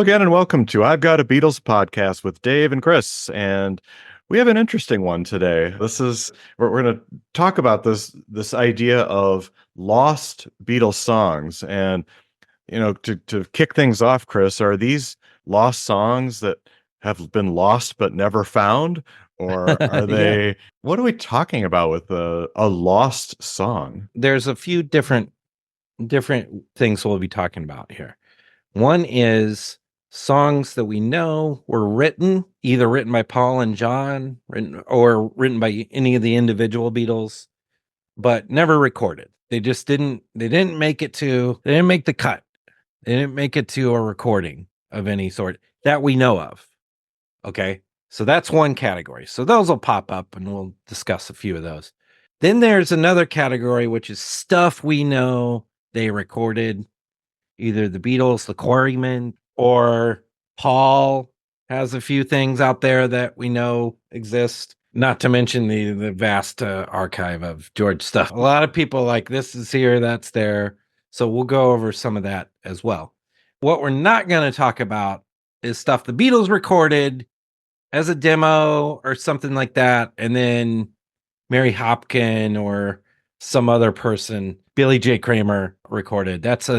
again, and welcome to I've Got a Beatles podcast with Dave and Chris. And we have an interesting one today. We're going to talk about this idea of lost Beatles songs. And to kick things off, Chris, are these lost songs that have been lost but never found, or are Yeah. they? What are we talking about with a lost song? There's a few different things we'll be talking about here. One is songs that we know were either written by Paul and John, or written by any of the individual Beatles, but never recorded. They didn't make the cut. They didn't make it to a recording of any sort that we know of. Okay. So that's one category. So those will pop up and we'll discuss a few of those. Then there's another category, which is stuff we know they recorded, either the Beatles, the Quarrymen, or Paul has a few things out there that we know exist. Not to mention the vast archive of George stuff. A lot of people like this is here, that's there. So we'll go over some of that as well. What we're not going to talk about is stuff the Beatles recorded as a demo or something like that, and then Mary Hopkin or some other person, Billy J. Kramer, recorded. That's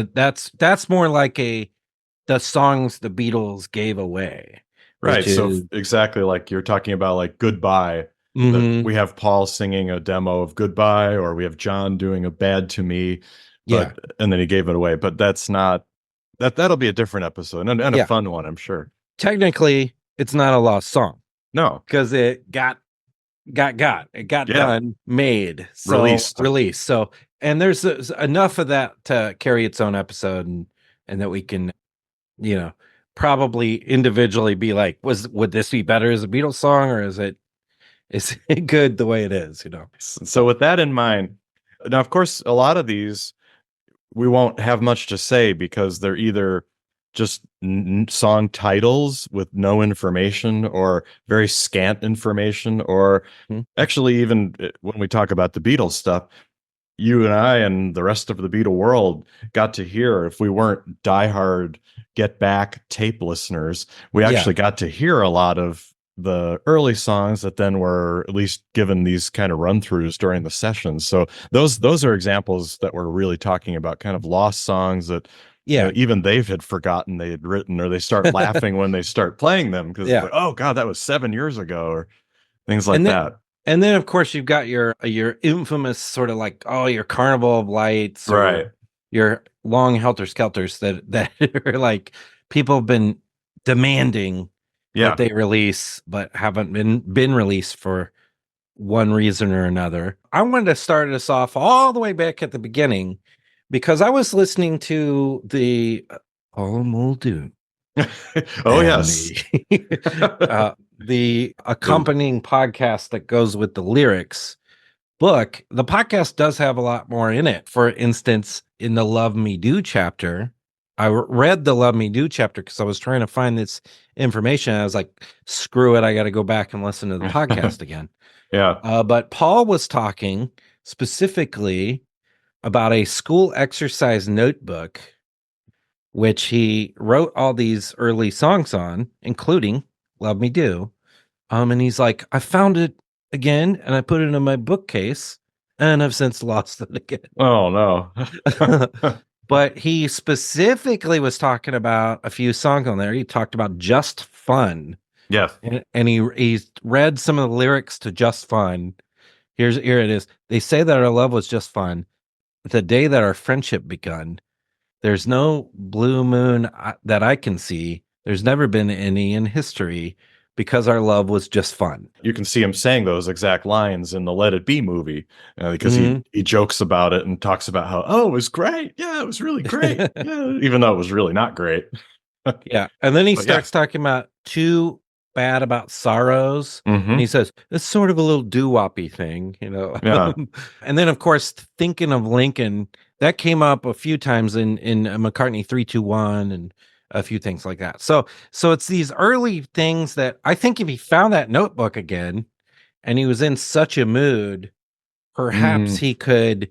more like the songs the Beatles gave away. Right. So exactly like you're talking about, like Goodbye. Mhm. We have Paul singing a demo of Goodbye, or we have John doing a Bad to Me, and then he gave it away. But that'll be a different episode and a fun one, I'm sure. Technically, it's not a lost song. No, because it got done, made, so released. So, and there's enough of that to carry its own episode, and that we can, probably individually be like, would this be better as a Beatles song, or is it good the way it is? So with that in mind, now of course a lot of these we won't have much to say because they're either just song titles with no information or very scant information, or actually even when we talk about the Beatles stuff, you and I and the rest of the Beatle world got to hear, if we weren't diehard Get Back tape listeners, we actually got to hear a lot of the early songs that then were at least given these kind of run-throughs during the sessions. So those are examples that we're really talking about, kind of lost songs that even they had forgotten they had written, or they start laughing when they start playing them because like, oh god, that was 7 years ago, or things like that. And then of course you've got your infamous sort of like, your Carnival of Lights, or Right, your long Helter Skelters that are like people have been demanding that they release, but haven't been released for one reason or another. I wanted to start us off all the way back at the beginning, because I was listening to the Paul Muldoon. Oh yes. The accompanying podcast that goes with the lyrics book. The podcast does have a lot more in it. For instance, in the Love Me Do chapter, I read the Love Me Do chapter because I was trying to find this information. I was like, screw it, I got to go back and listen to the podcast again. But Paul was talking specifically about a school exercise notebook, which he wrote all these early songs on, including Love Me Do. And he's like, I found it again and I put it in my bookcase, and I've since lost it again. Oh no. But he specifically was talking about a few songs on there. He talked about Just Fun. Yes. And he read some of the lyrics to Just Fun. Here it is. They say that our love was just fun. The day that our friendship begun. There's no blue moon that I can see. There's never been any in history, because our love was just fun. You can see him saying those exact lines in the Let It Be movie, because he jokes about it and talks about how, it was great. Yeah, it was really great. Yeah, even though it was really not great. And then he starts talking about Too Bad About Sorrows. And he says, it's sort of a little doo-woppy thing, Yeah. And then, of course, Thinking of Lincoln, that came up a few times in McCartney 321 and a few things like that. So it's these early things that I think if he found that notebook again and he was in such a mood, perhaps he could,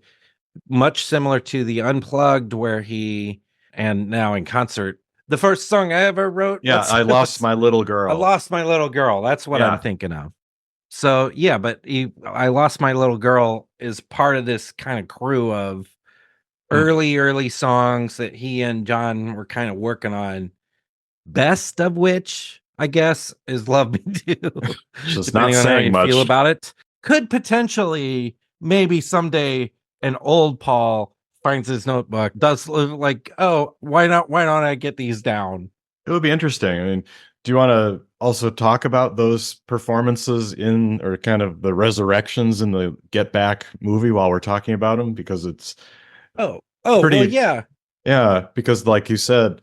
much similar to the Unplugged, where he, and now in concert, The first song I ever wrote. Yeah, I lost my little girl. I lost my little girl. That's what I'm thinking of. So yeah, but I lost my little girl is part of this kind of crew of early songs that he and John were kind of working on. Best of which, I guess, is Love Me Do. Just not Depending on how saying you much. feel about it. Could potentially, maybe someday, an old Paul finds his notebook, does like, oh, why not I get these down? It would be interesting. I mean, do you want to also talk about those performances in, or kind of the resurrections in the Get Back movie while we're talking about them? Because it's Well, pretty, yeah. yeah, because like you said,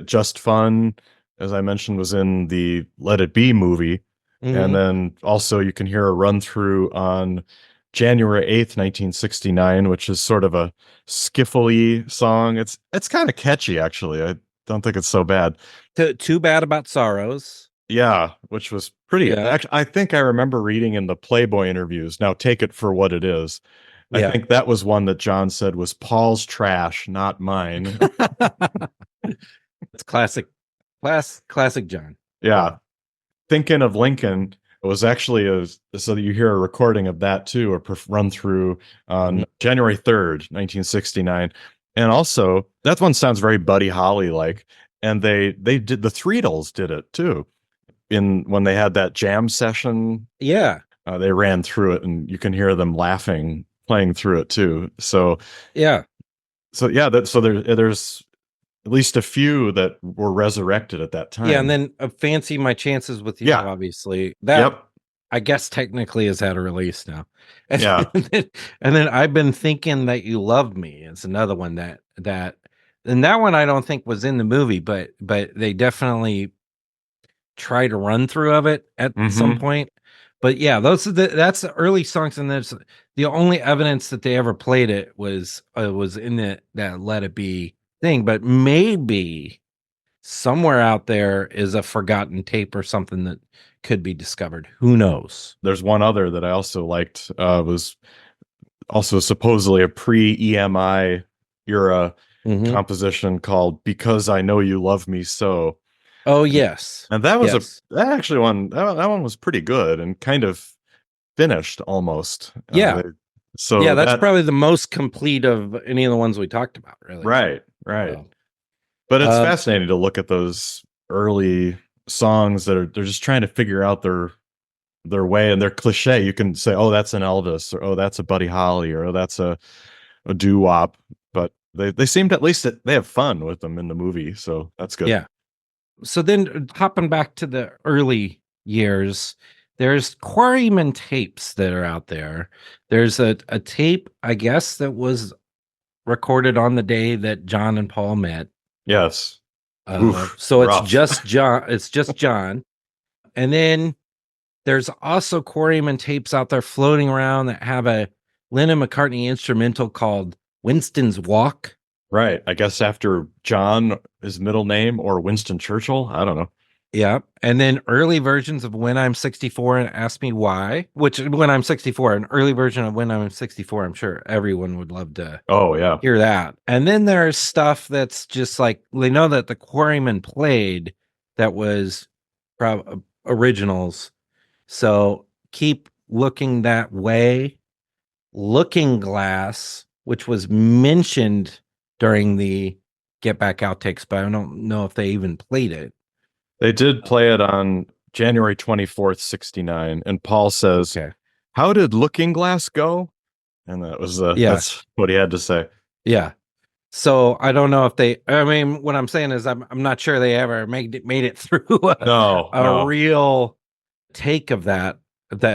Just Fun, as I mentioned, was in the Let It Be movie. And then also you can hear a run through on January 8th, 1969, which is sort of a skiffle-y song. It's kind of catchy, actually. I don't think it's so bad. Too Bad About Sorrows. Yeah, which was pretty. Yeah. Actually, I think I remember reading in the Playboy interviews. Now take it for what it is. I Yeah. think that was one that John said was Paul's trash, not mine. It's classic John. Yeah. Thinking of Lincoln was actually so that you hear a recording of that too, or run through on January 3rd, 1969. And also, that one sounds very Buddy Holly like. And they did, the Threedles did it too. When they had that jam session. Yeah. They ran through it, and you can hear them laughing playing through it too. So yeah, there's at least a few that were resurrected at that time. Yeah, and then Fancy My Chances with You, Yeah. obviously. That I guess technically is at a release now. And Yeah. and then I've Been Thinking That You Love Me is another one that and that one I don't think was in the movie, but they definitely tried a run through of it at some point. But yeah, that's the early songs, and there's the only evidence that they ever played it was in that Let It Be thing. But maybe somewhere out there is a forgotten tape or something that could be discovered. Who knows? There's one other that I also liked, was also supposedly a pre-EMI era composition called Because I Know You Love Me So. Oh, yes. And that was that one was pretty good and kind of finished almost. Yeah. So yeah, that's probably the most complete of any of the ones we talked about, really. Right. So. But it's fascinating to look at those early songs that they're just trying to figure out their way, and they're cliche. You can say, oh, that's an Elvis, or oh, that's a Buddy Holly, or oh, that's a doo-wop. But they seem to, at least they have fun with them in the movie, so that's good. Yeah. So then hopping back to the early years, there's Quarrymen tapes that are out there. There's a tape, I guess, that was recorded on the day that John and Paul met. Yes. So rough. It's just John. And then there's also Quarrymen tapes out there floating around that have a Lennon McCartney instrumental called Winston's Walk. Right. I guess after John, his middle name, or Winston Churchill. I don't know. Yeah. And then early versions of When I'm 64 and Ask Me Why, which When I'm 64, an early version of When I'm 64, I'm sure everyone would love to hear that. And then there's stuff that's just like, they know that the Quarrymen played that was originals. So Keep Looking That Way, Looking Glass, which was mentioned during the Get Back outtakes, but I don't know if they even played it. They did play it on January 24th, 69. And Paul says, how did Looking Glass go? And that was that's what he had to say. Yeah. So I don't know if I mean, what I'm saying is I'm not sure they ever made it through a real take of that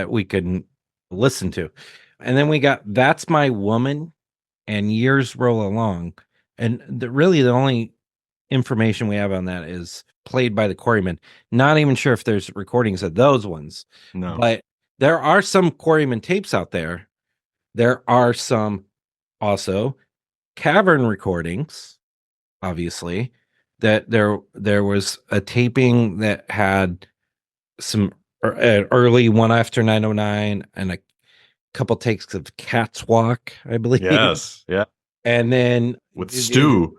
we could listen to. And then we got That's My Woman and Years Roll Along. And really the only information we have on that is played by the Quarrymen. Not even sure if there's recordings of those ones. No. But there are some Quarrymen tapes out there. There are some also cavern recordings, obviously, that there was a taping that had some early One After 909 and a couple takes of Cat's Walk, I believe. Yes. Yeah. And then with Stu.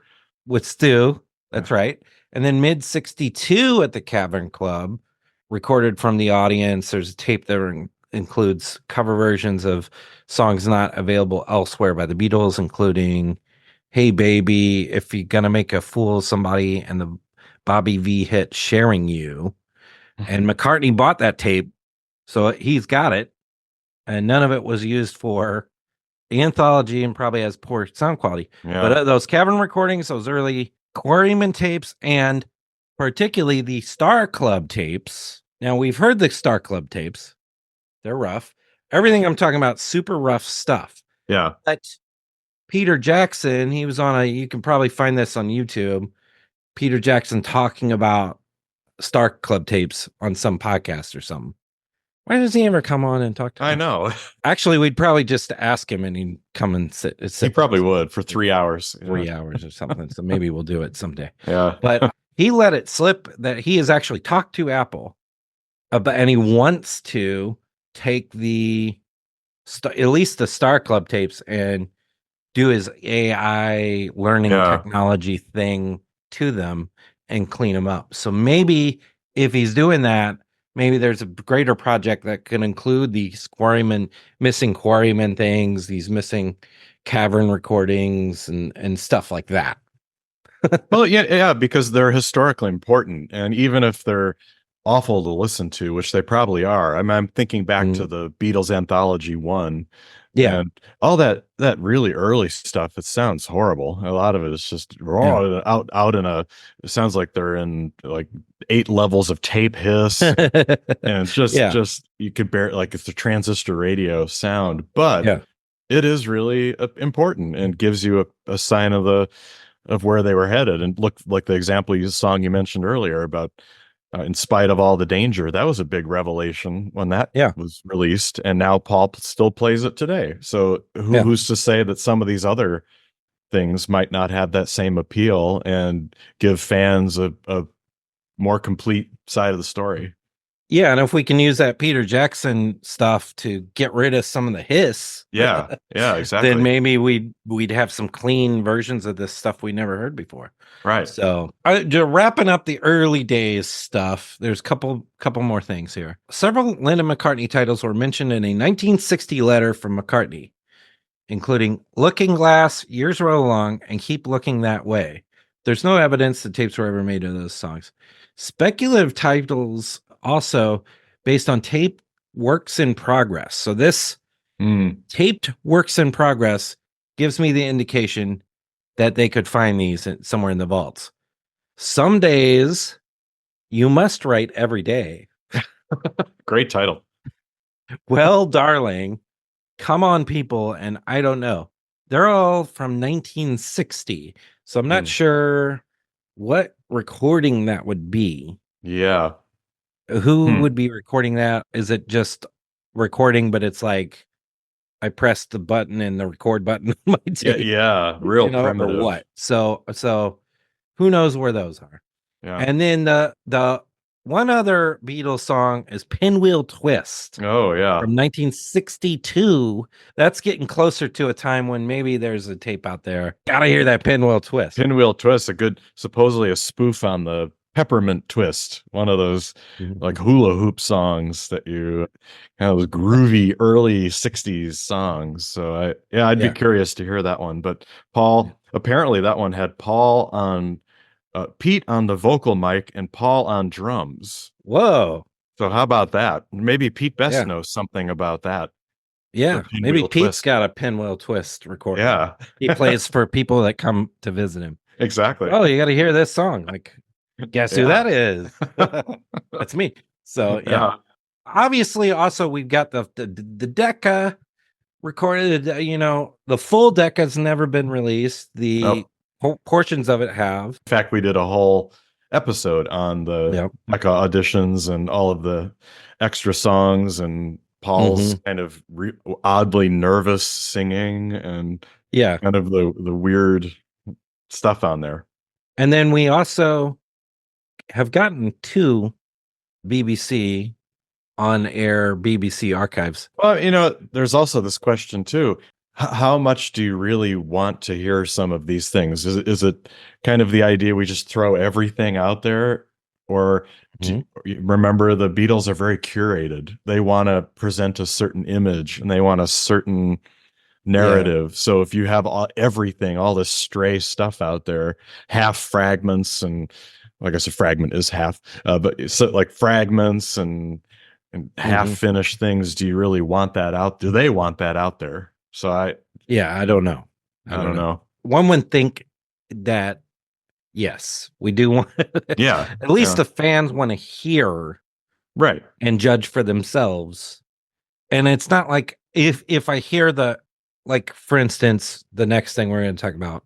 That's right. And then mid 62 at the Cavern Club, recorded from the audience. There's a tape that includes cover versions of songs not available elsewhere by the Beatles, including Hey Baby, If You're Gonna Make a Fool of Somebody, and the Bobby V hit Sharing You. And McCartney bought that tape, so he's got it. And none of it was used for the anthology and probably has poor sound quality. Yeah. But those Cavern recordings, those early Quarrymen tapes, and particularly the Star Club tapes. Now, we've heard the Star Club tapes. They're rough. Everything I'm talking about, super rough stuff. Yeah. But Peter Jackson, he was on you can probably find this on YouTube. Peter Jackson talking about Star Club tapes on some podcast or something. Why does he ever come on and talk to us? I know. Actually, we'd probably just ask him and he'd come and sit He probably would for 3 hours. 3 hours or something. So maybe we'll do it someday. Yeah. But he let it slip that he has actually talked to Apple about, and he wants to take at least the Star Club tapes and do his AI learning technology thing to them and clean them up. So maybe if he's doing that, maybe there's a greater project that can include these missing Quarrymen things, these missing Cavern recordings and stuff like that. Well, yeah, because they're historically important. And even if they're awful to listen to, which they probably are. I mean, I'm thinking back to the Beatles Anthology 1. Yeah. And all that really early stuff, it sounds horrible. A lot of it is just out in it sounds like they're in like 8 levels of tape hiss and just you could bear like it's the transistor radio sound, but it is really important and gives you a sign of where they were headed. And look, like the song you mentioned earlier about In Spite of All the Danger, that was a big revelation when that was released, and now Paul still plays it today. So who's to say that some of these other things might not have that same appeal and give fans a more complete side of the story? Yeah, and if we can use that Peter Jackson stuff to get rid of some of the hiss, exactly, then maybe we'd have some clean versions of this stuff we never heard before. Right. So, just wrapping up the early days stuff, there's a couple more things here. Several Lennon McCartney titles were mentioned in a 1960 letter from McCartney, including Looking Glass, Years Roll Along, and Keep Looking That Way. There's no evidence the tapes were ever made of those songs. Speculative titles also based on tape works in progress. So this taped works in progress gives me the indication that they could find these somewhere in the vaults. Some days you must write every day. Great title. Well, darling, Come On People, and I Don't Know. They're all from 1960. So I'm not sure what recording that would be. Yeah. Who would be recording that? Is it just recording, but it's like I pressed the button and the record button on my tape? Yeah, real primitive. Or what? So who knows where those are? Yeah. And then the one other Beatles song is Pinwheel Twist. Oh, yeah. From 1962. That's getting closer to a time when maybe there's a tape out there. Gotta hear that Pinwheel Twist. Pinwheel Twist, supposedly a spoof on the Peppermint Twist, one of those like hula hoop songs that you kind of those groovy early 60s songs. So I'd be curious to hear that one. But Paul, apparently that one had Paul on Pete on the vocal mic and Paul on drums. Whoa. So how about that? Maybe Pete Best knows something about that. Yeah, maybe Pete's got a Pinwheel Twist recording. Yeah. He plays for people that come to visit him. Exactly. Oh, you got to hear this song. Like, guess who that is? That's me. So, obviously, also, we've got the Decca recorded. The full Decca's never been released. The portions of it have. In fact, we did a whole episode on the Decca auditions and all of the extra songs and Paul's kind of oddly nervous singing and kind of the weird stuff on there. And then we also have gotten 2 BBC on-air BBC archives. Well, there's also this question too. how much do you really want to hear some of these things? Is it kind of the idea we just throw everything out there, or Mhm. remember the Beatles are very curated. They want to present a certain image and they want a certain Yeah. narrative. So if you have everything, all this stray stuff out there, half fragments, and I guess a fragment is half, but so like fragments and half Hmm. finished things, do you really want that out? Do they want that out there? So Yeah, I don't know. I I don't don't know. know. One would think that yes, we do want Yeah, at least yeah, the fans want to hear right, and judge for themselves. And it's not like if I hear like for instance, the next thing we're going to talk about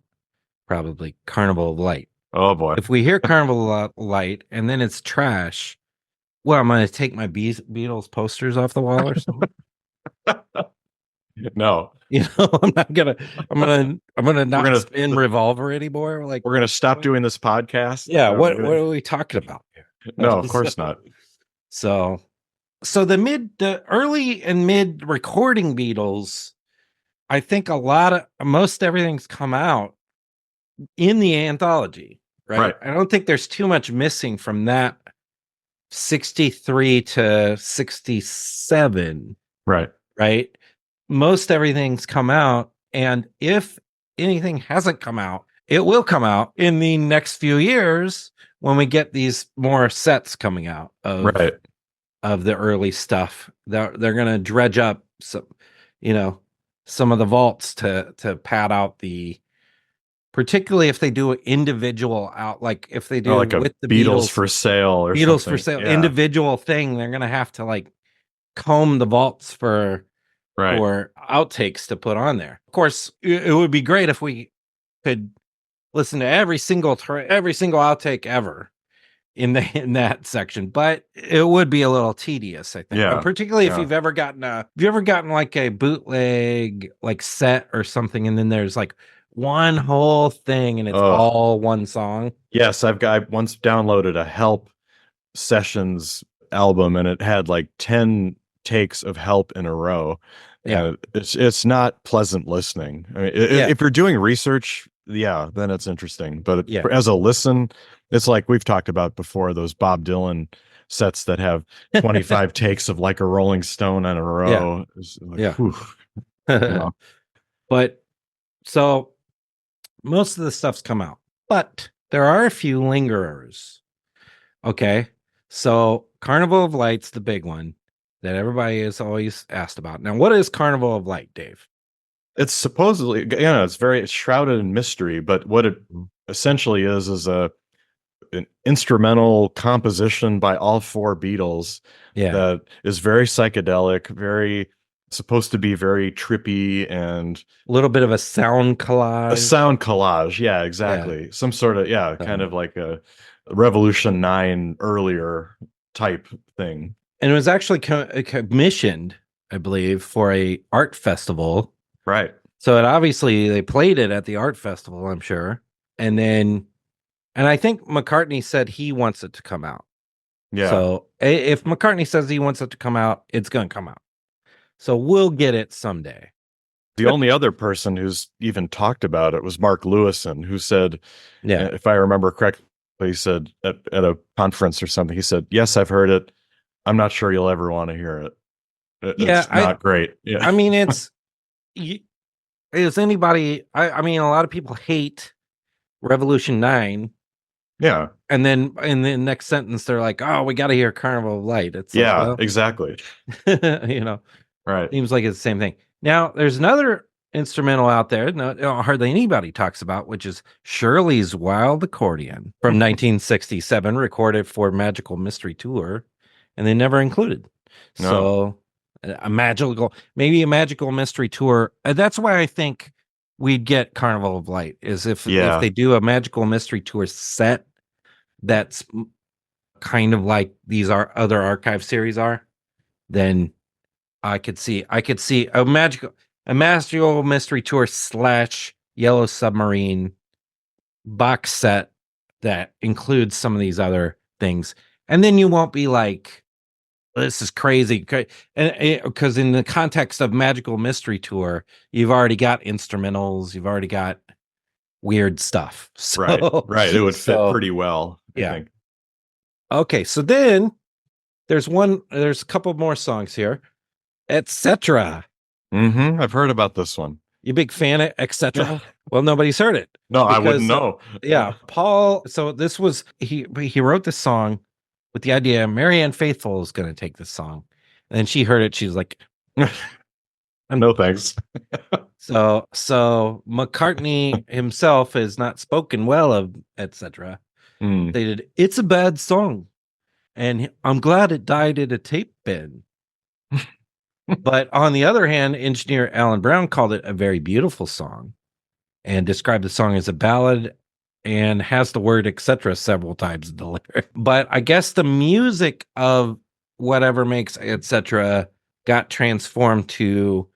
probably Carnival of Light. oh boy. If we hear Carnival of Light and then it's trash, well, I'm going to take my Beatles posters off the wall or something. No, You know, I'm gonna we're not gonna spin Revolver anymore. Like, we're gonna stop what? doing this podcast. Yeah, We're what gonna, are we talking about here? no, of so, course not. so so the early and mid recording Beatles, I think most everything's come out in the anthology, right? Right, I don't think there's too much missing from that 63 to 67, right, right? Most everything's come out. And if anything hasn't come out, it will come out in the next few years when we get these more sets coming out right. of the early stuff. They're gonna dredge up some, you know, some of the vaults to pad out the, particularly if they do an individual out, like if they Oh, do like a with the Beatles for sale or Beatles for something. sale Yeah, individual thing, they're gonna have to like comb the vaults right. for outtakes to put on there. Of course, it would be great if we could listen to every single outtake ever in that section, but it would be a little tedious, I think. Yeah, Particularly if yeah. you've ever gotten like a bootleg like set or something, and then there's like one whole thing and it's Oh, all one song. yes. I once downloaded a Help Sessions album, and it had like 10 takes of Help in a row, Yeah, and it's not pleasant listening. I mean, yeah, if you're doing research, yeah, then it's interesting. But yeah. as a listen, it's like we've talked about before, those Bob Dylan sets that have 25 takes of Like a Rolling Stone in a Yeah, row. It's like, yeah. whew, no. But so most of the stuff's come out, but there are a few lingerers. Okay. So Carnival of Light's the big one that everybody is always asked about. Now, what is Carnival of Light, Dave? It's supposedly, it's shrouded in mystery, but what it Mhm. essentially is an instrumental composition by all four Beatles Yeah. that is very psychedelic, very supposed to be very trippy, and A little bit of a sound a collage. sound collage. Yeah, Yeah. exactly. Some sort of, yeah, kind So, of like a Revolution 9 earlier type thing. and it was actually commissioned, I believe, for a art festival. Right. So it obviously they played it at the art festival, I'm sure. And then, and I think McCartney said he wants it to come out. Yeah. So if McCartney says he wants it to come out, it's going to come out. So we'll get it someday. The only other person who's even talked about it was Mark Lewison, who said, Yeah. if I remember correctly, he said at a conference or something, he said, "Yes, I've heard it. I'm not sure you'll ever want to hear it. Yeah. It's not great." Yeah. I mean, y- is anybody, I mean, a lot of people hate Revolution 9. Yeah. And then in the next sentence, they're like, oh, we got to hear Carnival of Light. It's like, Yeah, well, exactly. you know, Right. seems like it's the same thing. Now, there's another instrumental out there, no, hardly anybody talks about, which is Shirley's Wild Accordion from 1967, recorded for Magical Mystery Tour, and they never included. No. So, maybe a Magical Mystery Tour. That's why I think we'd get Carnival of Light, is if Yeah. they do a Magical Mystery Tour set that's kind of like these are other archive series are, then I could see a magical mystery tour / Yellow Submarine box set that includes some of these other things. And then you won't be like, this is crazy. And because in the context of Magical Mystery Tour, you've already got instrumentals, you've already got weird stuff. Right. So, Right. It would fit so pretty well, I yeah. think. Okay. So then there's a couple more songs here, etc. I've heard about this one. You big fan of etc.? Well, nobody's heard it No, I wouldn't because know. yeah, Paul. So this was he wrote this song with the idea Marianne Faithfull is going to take this song, and then she heard it. She was like, No thanks. so McCartney himself has not spoken well of etc. Hmm. Stated it's a bad song, and I'm glad it died in a tape bin. But on the other hand, engineer Alan Brown called it a very beautiful song and described the song as a ballad and has the word etc. several times in the lyric. But I guess the music of whatever makes etc. got transformed to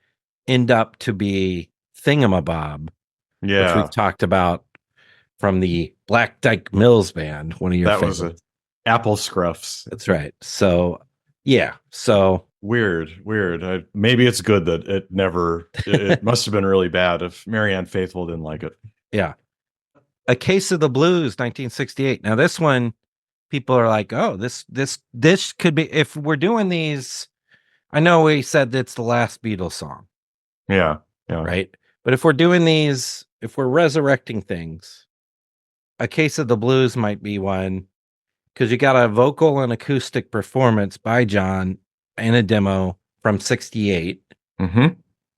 end up to be Thingamabob, which we've Yeah. talked about from the Black Dyke Mills band, one of your That favorites. was Apple Scruffs. That's right. So yeah. So Weird. Maybe it's good that it never. It must have been really bad if Marianne Faithfull didn't like it. yeah. A Case of the Blues, 1968. Now this one, people are like, oh, this could be, if we're doing these. I know we said it's the last Beatles song, Yeah. right? But if we're doing these, if we're resurrecting things, A Case of the Blues might be one, because you got a vocal and acoustic performance by John in a demo from 68. Mm-hmm.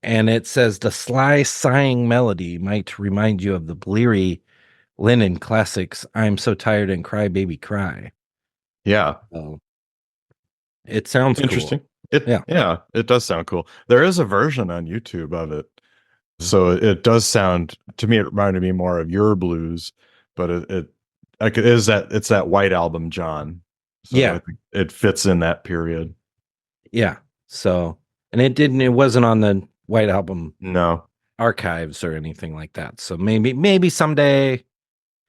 And it says the sly sighing melody might remind you of the bleary Lennon classics, I'm So Tired and Cry Baby Cry. Yeah. So it sounds Interesting. Cool. It does sound cool. There is a version on YouTube of it. So it does sound, to me, it reminded me more of Your Blues, but it's that White Album, John. So Yeah. I think it fits in that period. Yeah. So, and it wasn't on the White Album No. archives or anything like that. So maybe someday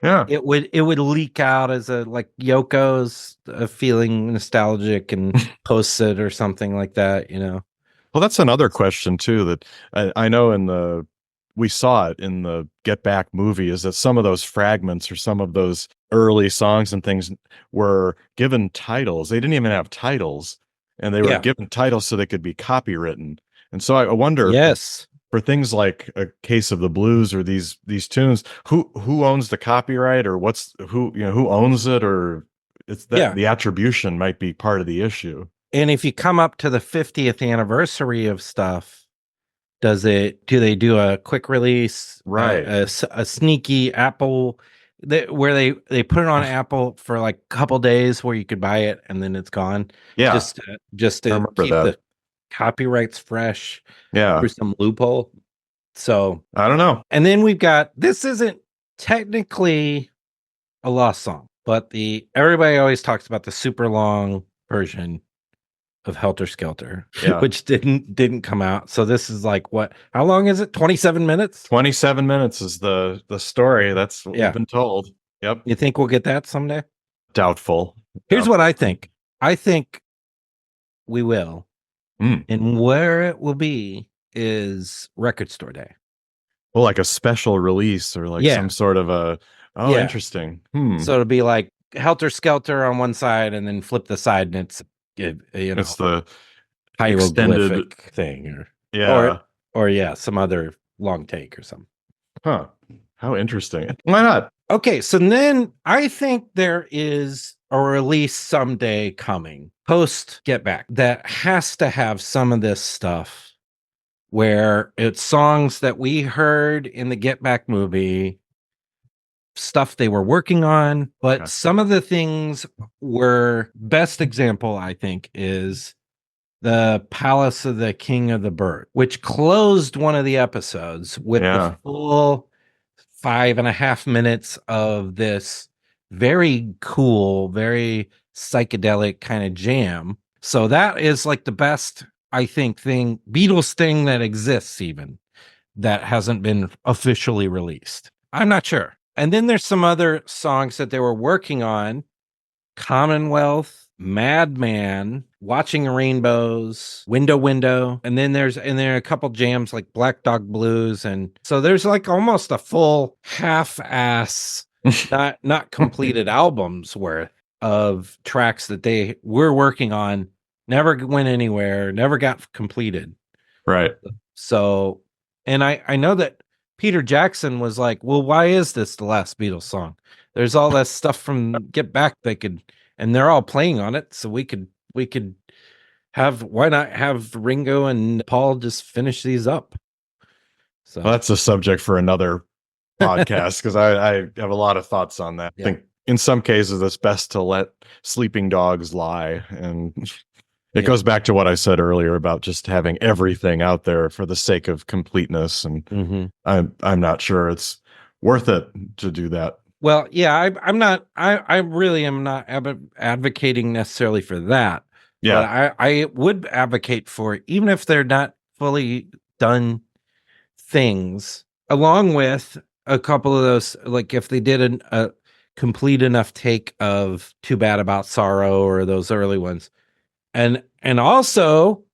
Yeah. it would leak out as a, like, Yoko's feeling nostalgic and posts it or something like that, Well, that's another question too, that I know we saw it in the Get Back movie, is that some of those fragments or some of those early songs and things were given titles. They didn't even have titles, and they were given titles so they could be copywritten. And so I wonder, yes, for things like A Case of the Blues or these tunes, who owns the copyright, or who owns it, or it's that the attribution might be part of the issue. And if you come up to the 50th anniversary of stuff, do they do a quick release, right? A sneaky Apple, where they put it on Apple for like a couple days where you could buy it and then it's gone. Yeah, just to keep the copyrights fresh. Yeah, through some loophole. So I don't know. And then we've got, this isn't technically a lost song, but everybody always talks about the super long version of Helter Skelter, which didn't come out. So this is like, how long is it? 27 minutes? 27 minutes is the story. That's what we've been told. Yep. You think we'll get that someday? Doubtful. Here's what I think. I think we will. And where it will be is Record Store Day. Well, like a special release, or like some sort of interesting. So it'll be like Helter Skelter on one side, and then flip the side, and it's it's the hieroglyphic thing, or some other long take or something. Huh? How interesting. Why not? Okay, so then I think there is a release someday coming post Get Back that has to have some of this stuff, where it's songs that we heard in the Get Back movie, stuff they were working on, but some of the things were, best example I think is the Palace of the King of the Bird, which closed one of the episodes with the full 5.5 minutes of this very cool, very psychedelic kind of jam. So that is like the best, I think, Beatles thing that exists, even that hasn't been officially released. I'm not sure. And then there's some other songs that they were working on. Commonwealth, Madman, Watching Rainbows, Window, and then there are a couple jams like Black Dog Blues, and so there's like almost a full half-ass, not completed albums worth of tracks that they were working on, never went anywhere, never got completed. Right. So, and I know that Peter Jackson was like, well, why is this the last Beatles song? There's all that stuff from Get Back and they're all playing on it. So we could why not have Ringo and Paul just finish these up? So Well, that's a subject for another podcast because I have a lot of thoughts on that. Yeah. I think in some cases it's best to let sleeping dogs lie. And it goes back to what I said earlier about just having everything out there for the sake of completeness. And I'm not sure it's worth it to do that. Well, yeah, I really am not advocating necessarily for that. Yeah. But I would advocate for, even if they're not fully done things, along with a couple of those, like if they did a complete enough take of Too Bad About Sorrow or those early ones. And also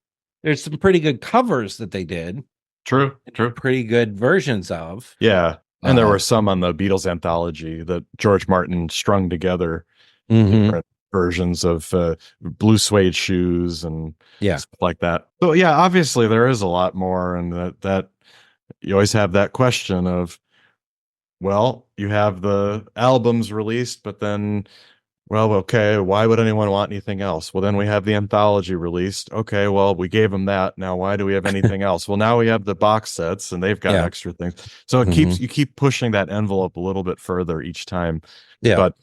there's some pretty good covers that they did. True. Pretty good versions of. Yeah. And there were some on the Beatles anthology that George Martin strung together, different versions of Blue Suede Shoes and stuff like that. So yeah, obviously there is a lot more, and that you always have that question of, well, you have the albums released, but then, well, okay, why would anyone want anything else? Well, then we have the anthology released. Okay, well, we gave them that. Now, why do we have anything else? Well, now we have the box sets, and they've got extra things. So you keep pushing that envelope a little bit further each time. Yeah. But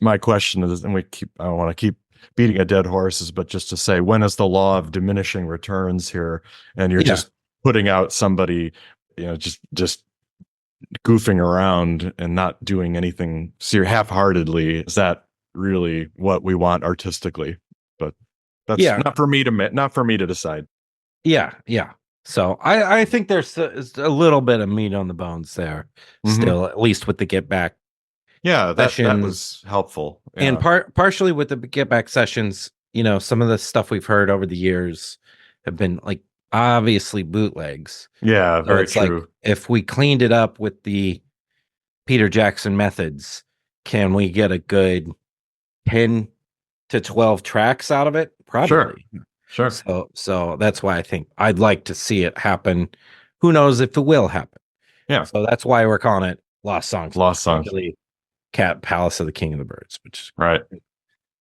my question is, and I don't want to keep beating a dead horses, but just to say, when is the law of diminishing returns here? And you're just putting out somebody, just goofing around and not doing anything half-heartedly. Is that really what we want artistically? But that's not for me to decide. Yeah. So I think there's a little bit of meat on the bones there still, at least with the Get Back. Yeah, that was helpful. Yeah. And partially with the Get Back sessions, some of the stuff we've heard over the years have been like obviously bootlegs. Yeah, very true. Like, if we cleaned it up with the Peter Jackson methods, can we get a good 10 to 12 tracks out of it? Probably. Sure. So that's why I think I'd like to see it happen. Who knows if it will happen? Yeah. So that's why we're calling it Lost Songs. Cat Palace of the King of the Birds, which is right.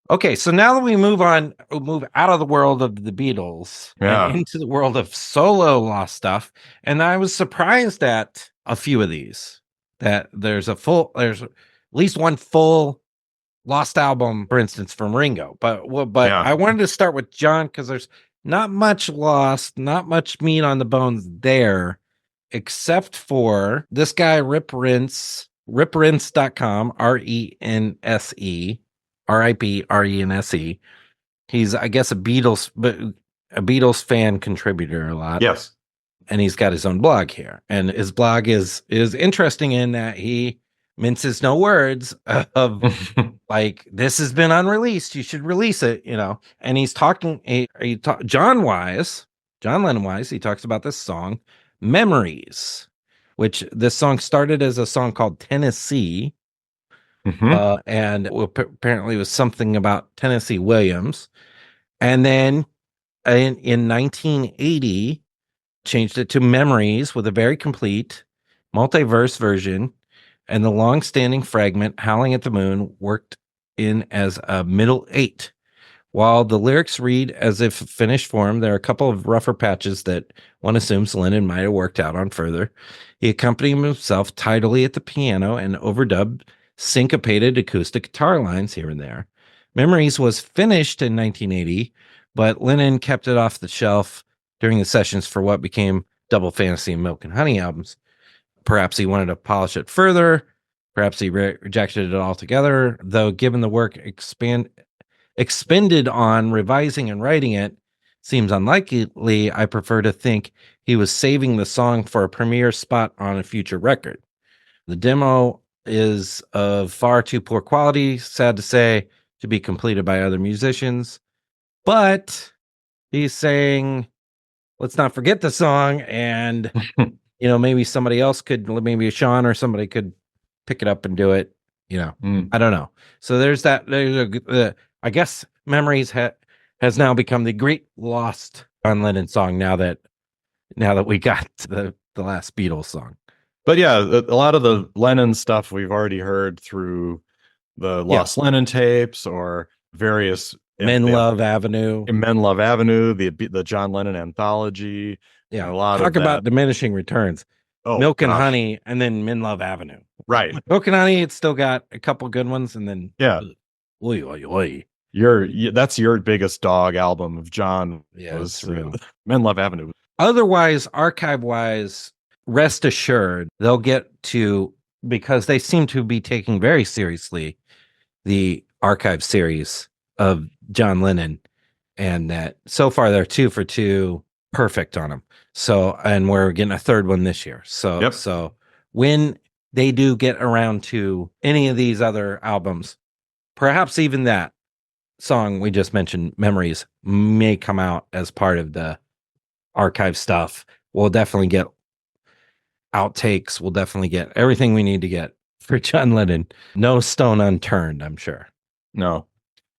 Okay, so now that we move out of the world of the Beatles and into the world of solo lost stuff, and I was surprised at a few of these, that there's at least one full lost album, for instance, from Ringo. But I wanted to start with John because there's not much lost, not much meat on the bones there, except for this guy, Rip Rinse, riprinse.com, RENSE. RIPRENSE. He's, I guess, a Beatles fan contributor a lot. Yes. And he's got his own blog here. And his blog is interesting in that he minces no words of like, this has been unreleased, you should release it, And he's talking John Lennon wise, he talks about this song, Memories, which this song started as a song called Tennessee. And apparently it was something about Tennessee Williams. And then in 1980, changed it to Memories with a very complete multi-verse version. And the long-standing fragment, Howling at the Moon, worked in as a middle 8. While the lyrics read as if finished form, there are a couple of rougher patches that one assumes Lennon might have worked out on further. He accompanied himself tidily at the piano and overdubbed syncopated acoustic guitar lines here and there. Memories was finished in 1980, but Lennon kept it off the shelf during the sessions for what became Double Fantasy and Milk and Honey albums. Perhaps he wanted to polish it further. Perhaps he rejected it altogether, though given the work expended on revising and writing it seems unlikely. I prefer to think he was saving the song for a premiere spot on a future record. The demo is of far too poor quality, sad to say, to be completed by other musicians. But he's saying, let's not forget the song, and maybe somebody else could, maybe Sean or somebody could pick it up and do it. I don't know. So there's that. I guess Memories has now become the great lost John Lennon song. Now that we got to the last Beatles song. But yeah, a lot of the Lennon stuff we've already heard through the Lost Lennon tapes or various Men Love Avenue, the John Lennon anthology. Yeah, a lot talk of about that. diminishing returns. Oh, Milk and gosh. Honey, and then Men Love Avenue. Right. Milk and Honey, it's still got a couple good ones, and then oy, oy, oy. That's your biggest dog album of John. Yeah, was real. Men Love Avenue. Otherwise, archive-wise, rest assured they'll get to, because they seem to be taking very seriously the archive series of John Lennon, and that so far they're 2 for 2 perfect on them. So, and we're getting a third one this year. So, So when they do get around to any of these other albums, perhaps even that song we just mentioned, Memories, may come out as part of the archive stuff. We'll definitely get outtakes. We'll definitely get everything we need to get for John Lennon. No stone unturned, I'm sure. No.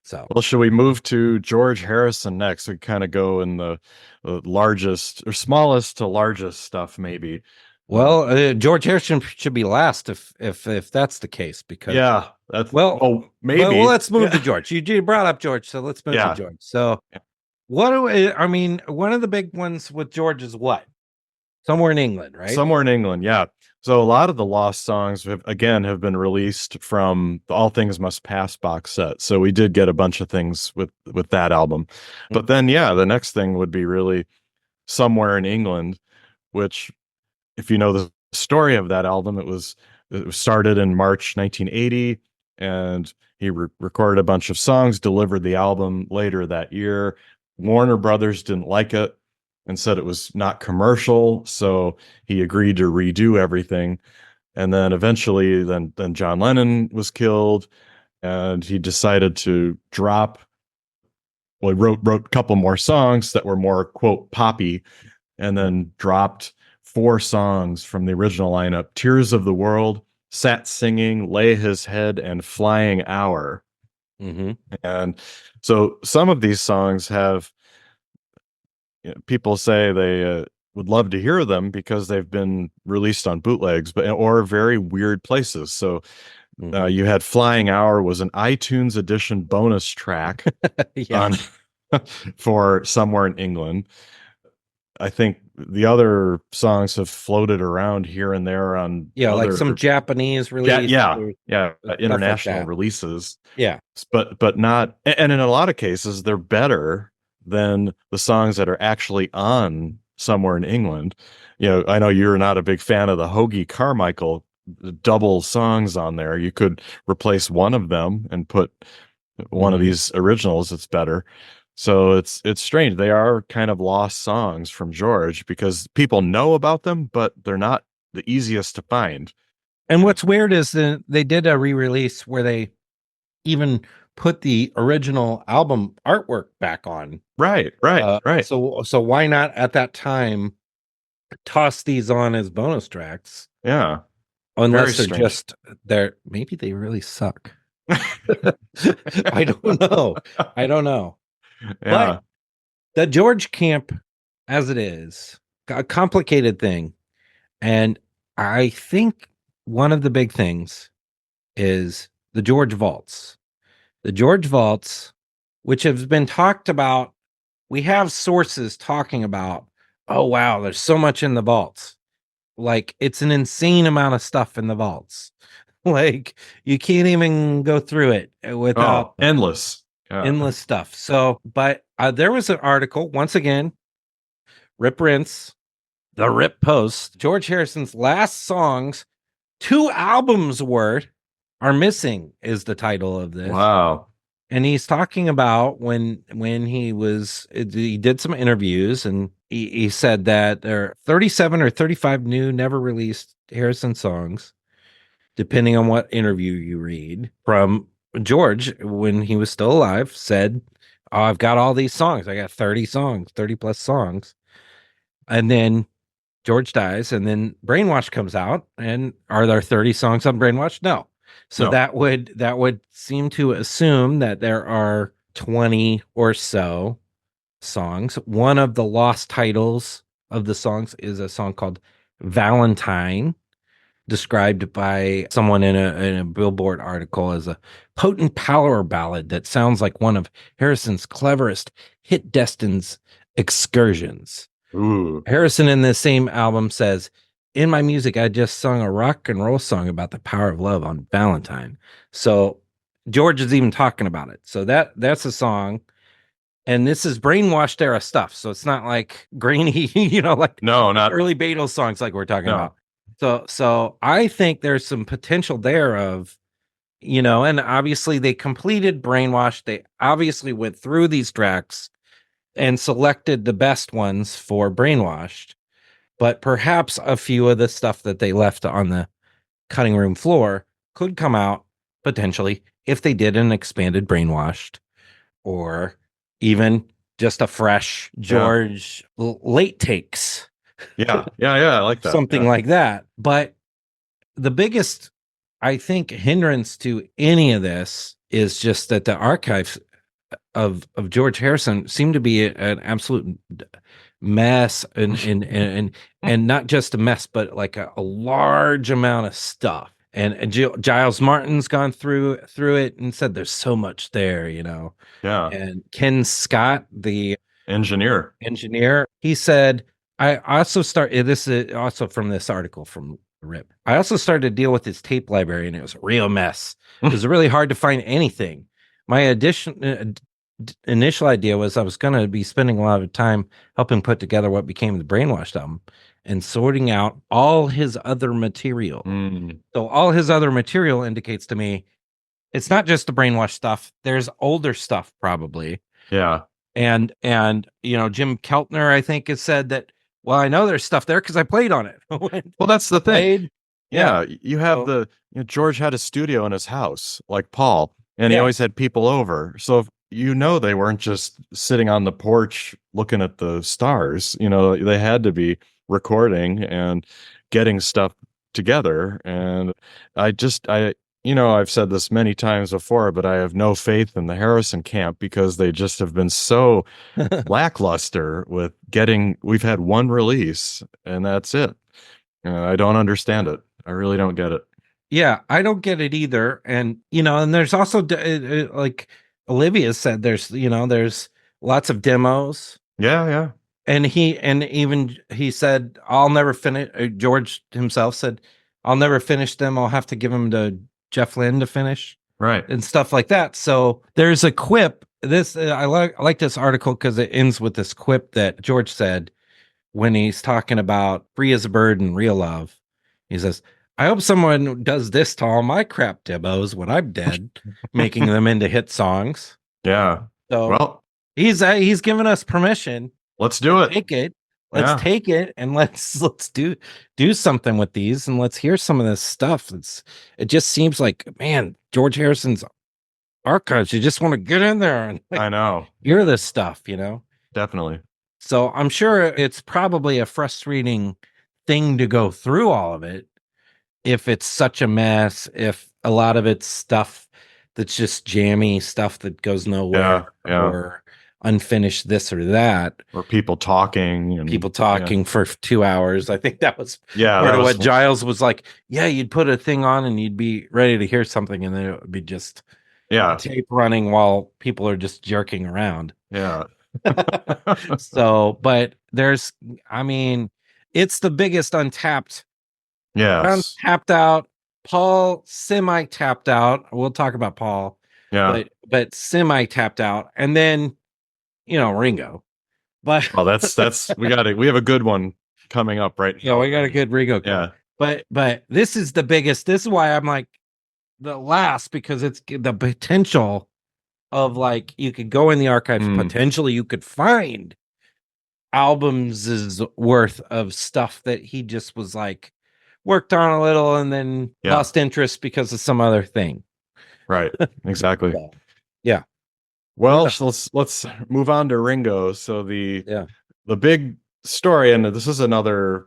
So, well, should we move to George Harrison next? We kind of go in the largest or smallest to largest stuff, maybe. Well, George Harrison should be last if that's the case, because that's maybe. Well, let's move to George. You brought up George, so let's move to George. So, one of the big ones with George is what? Somewhere in England, right? Somewhere in England, yeah. So a lot of the lost songs have been released from the All Things Must Pass box set. So we did get a bunch of things with that album. But then, the next thing would be really Somewhere in England, which, if you know the story of that album, it was started in March 1980, and he recorded a bunch of songs, delivered the album later that year. Warner Brothers didn't like it and said it was not commercial, so he agreed to redo everything. And then eventually, then John Lennon was killed, and he decided to drop. Well, he wrote a couple more songs that were more, quote, poppy, and then dropped 4 songs from the original lineup: Tears of the World, Sat Singing, Lay His Head, and Flying Hour. And so some of these songs have, people say they would love to hear them because they've been released on bootlegs, or very weird places. So you had Flying Hour was an iTunes edition bonus track for Somewhere in England. I think the other songs have floated around here and there on like some Japanese release, international releases, but not, and in a lot of cases they're better than the songs that are actually on Somewhere in England. I know you're not a big fan of the Hoagie Carmichael double songs on there. You could replace one of them and put one of these originals that's better. So it's strange. They are kind of lost songs from George because people know about them, but they're not the easiest to find. And what's weird is that they did a re-release where they even put the original album artwork back on. Right. So why not at that time toss these on as bonus tracks? Yeah. Unless maybe they really suck. I don't know. Yeah. But the George camp, as it is, a complicated thing. And I think one of the big things is the George Vaults. The George Vaults, which have been talked about, we have sources talking about, oh, wow, there's so much in the vaults. Like, it's an insane amount of stuff in the vaults. Like, you can't even go through it without endless stuff. So, but there was an article, once again, Rip Rinse, the Rip Post, George Harrison's last songs, 2 albums worth are missing, is the title of this. Wow. And he's talking about when he did some interviews, and he said that there are 37 or 35 new never released Harrison songs, depending on what interview you read, from George, when he was still alive, said, "Oh, I've got all these songs. I got 30 songs, 30 plus songs." And then George dies, and then Brainwash comes out. And are there 30 songs on Brainwash? No. So No. that would seem to assume that there are 20 or so songs. One of the lost titles of the songs is a song called Valentine, described by someone in a Billboard article as a potent power ballad that sounds like one of Harrison's cleverest hit Destin's excursions. Ooh. Harrison in the same album says, "In my music, I just sung a rock and roll song about the power of love on Valentine." So George is even talking about it. So that's a song. And this is brainwashed era stuff. So it's not like grainy, like No, not early Beatles songs like we're talking no. about. So I think there's some potential there of, and obviously they completed Brainwash. They obviously went through these tracks and selected the best ones for Brainwashed, but perhaps a few of the stuff that they left on the cutting room floor could come out potentially if they did an expanded Brainwashed, or even just a fresh Yeah. George late takes, Yeah. Yeah. Yeah. I like that. something Yeah. like that. But the biggest, I think, hindrance to any of this is just that the archives of George Harrison seem to be an absolute mess, and not just a mess, but like a large amount of stuff. And Giles Martin's gone through it and said there's so much there, Yeah. And Ken Scott, the Engineer. engineer, he said, I also this is also from this article from Rip. I also started to deal with his tape library, and it was a real mess. It was really hard to find anything. My initial idea was I was going to be spending a lot of time helping put together what became the Brainwashed album and sorting out all his other material. Mm. So all his other material indicates to me it's not just the Brainwash stuff. There's older stuff probably. Yeah. And Jim Keltner, I think, has said that, well, I know there's stuff there because I played on it. Well, that's the thing. Played. Yeah. You have So, George had a studio in his house, like Paul, and he yeah. always had people over. So if, they weren't just sitting on the porch looking at the stars. They had to be recording and getting stuff together. And I've said this many times before, but I have no faith in the Harrison camp because they just have been so lackluster with we've had one release and that's it. I don't understand it. I really don't get it. Yeah, I don't get it either. And there's also like Olivia said, there's lots of demos. Yeah, yeah. And he said, I'll never finish. George himself said, I'll never finish them. I'll have to give them to Jeff Lynne to finish, Right. and stuff like that. So there's a quip. I like this article because it ends with this quip that George said when he's talking about Free as a Bird and Real Love. He says, I hope someone does this to all my crap demos when I'm dead, making them into hit songs. Yeah. So Well, he's given us permission. let's do it. Take it. Let's take it and let's do something with these, and let's hear some of this stuff. It just seems like, man, George Harrison's archives, you just want to get in there and I know. hear this stuff, Definitely. So I'm sure it's probably a frustrating thing to go through all of it if it's such a mess, if a lot of it's stuff that's just jammy stuff that goes nowhere, Yeah. or unfinished this or that, Or people talking for 2 hours. I think that was Yeah, part that of was what Giles was like. Yeah, you'd put a thing on and you'd be ready to hear something, and then it would be just tape running while people are just jerking around. Yeah. So, but it's the biggest untapped. Yes. Tapped out. Paul semi tapped out. We'll talk about Paul. Yeah. But semi tapped out, and then Ringo. But Well, that's we have a good one coming up right yeah, we got a good Ringo. Yeah. But this is the biggest. This is why I'm like the last, because it's the potential of, like, you could go in the archives, potentially you could find albums' worth of stuff that he just was like worked on a little and then lost interest because of some other thing. Right. Exactly. So, yeah. Well, Yeah. so let's move on to Ringo. So Yeah. the big story, and this is another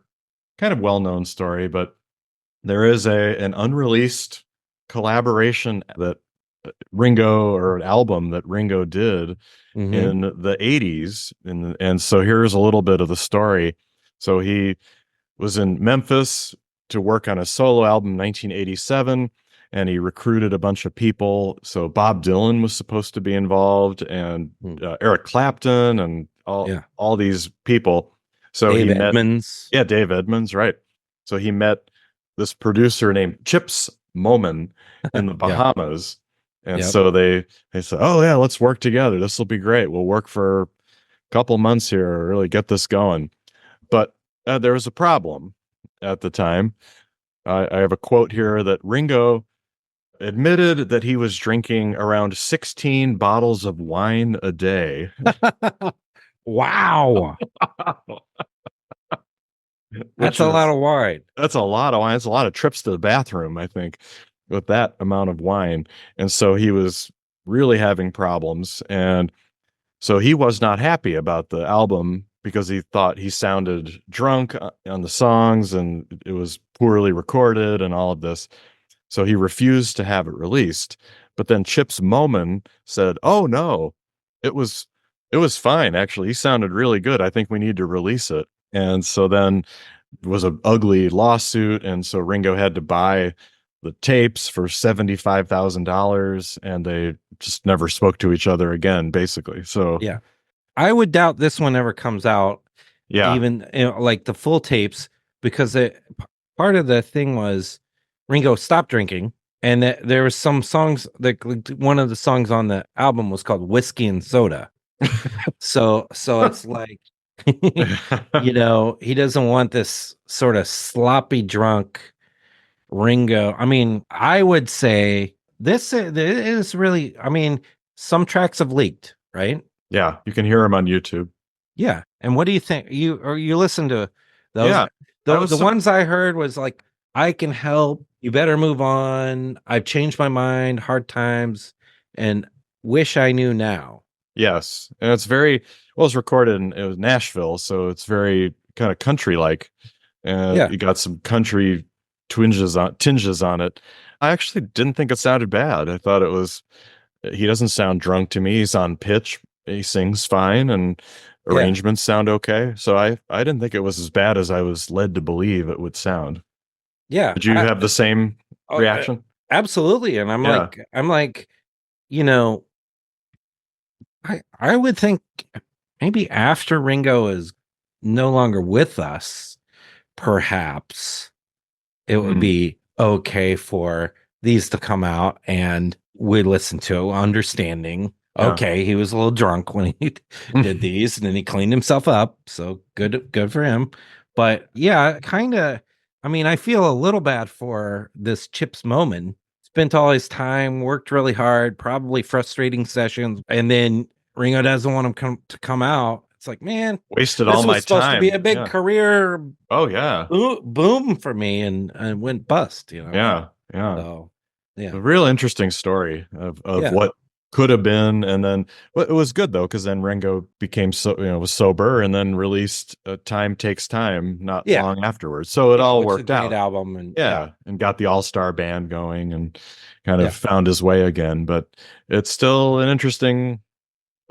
kind of well-known story, but there is an unreleased collaboration that Ringo, or an album that Ringo did Hmm. in the 80s. And so here's a little bit of the story. So he was in Memphis to work on a solo album in 1987, and he recruited a bunch of people. So Bob Dylan was supposed to be involved, and Eric Clapton, and Yeah. all these people. So Dave he met, Edmunds. yeah, Dave Edmunds, right. So he met this producer named Chips Moman in the Yeah. Bahamas. And Yep. so they said, "Oh yeah, let's work together. This will be great. We'll work for a couple months here, really get this going." But there was a problem at the time. I have a quote here that Ringo admitted that he was drinking around 16 bottles of wine a day, Wow. That's which a lot is of wine. that's a lot of wine. It's a lot of trips to the bathroom, I think, with that amount of wine. And so he was really having problems. And so he was not happy about the album because he thought he sounded drunk on the songs, and it was poorly recorded and all of this. So he refused to have it released. But then Chips Moman said, "Oh no, it was it was fine actually. He sounded really good. I think we need to release it." And so then it was an ugly lawsuit, and so Ringo had to buy the tapes for $75,000, and they just never spoke to each other again, basically. So Yeah. I would doubt this one ever comes out, yeah, even like the full tapes, because part of the thing was Ringo stopped drinking, and there was some songs like one of the songs on the album was called Whiskey and Soda. So it's like, he doesn't want this sort of sloppy drunk Ringo. I mean, I would say this is really, I mean, some tracks have leaked, right? yeah, you can hear him on YouTube. Yeah. And what do you think? You listen to those? Yeah, I was The so, ones I heard was like, I can help. You better move on. I've changed my mind. Hard times, and wish I knew now. yes, and it's very well. It's recorded in it was Nashville, so it's very kind of country like. Yeah. You got some country tinges on it. I actually didn't think it sounded bad. I thought it was. He doesn't sound drunk to me. He's on pitch. He sings fine, and Yeah. arrangements sound okay. So I didn't think it was as bad as I was led to believe it would sound. Yeah. Did you have the same Oh, reaction? absolutely. And Yeah. I'm like, you know, I would think maybe after Ringo is no longer with us, perhaps it would Mm, be okay for these to come out and we listen to understanding. yeah. Okay, he was a little drunk when he did these, and then he cleaned himself up. So good for him. But yeah, kind of. I mean, I feel a little bad for this Chips Moment. Spent all his time, worked really hard, probably frustrating sessions, and then Ringo doesn't want him to come out. It's like, man, Wasted all this was my supposed to be a time. big Yeah. career Oh yeah. boom for me, and went bust. Yeah. Yeah. So yeah, A real interesting story of yeah, what could have been, and then well, it was good though because then Ringo became was sober, and then released "Time Takes Time" not yeah, long afterwards. So it yeah, all which is a worked great out. album, and yeah, Yeah, and got the all-star band going, and kind of yeah, found his way again. But it's still an interesting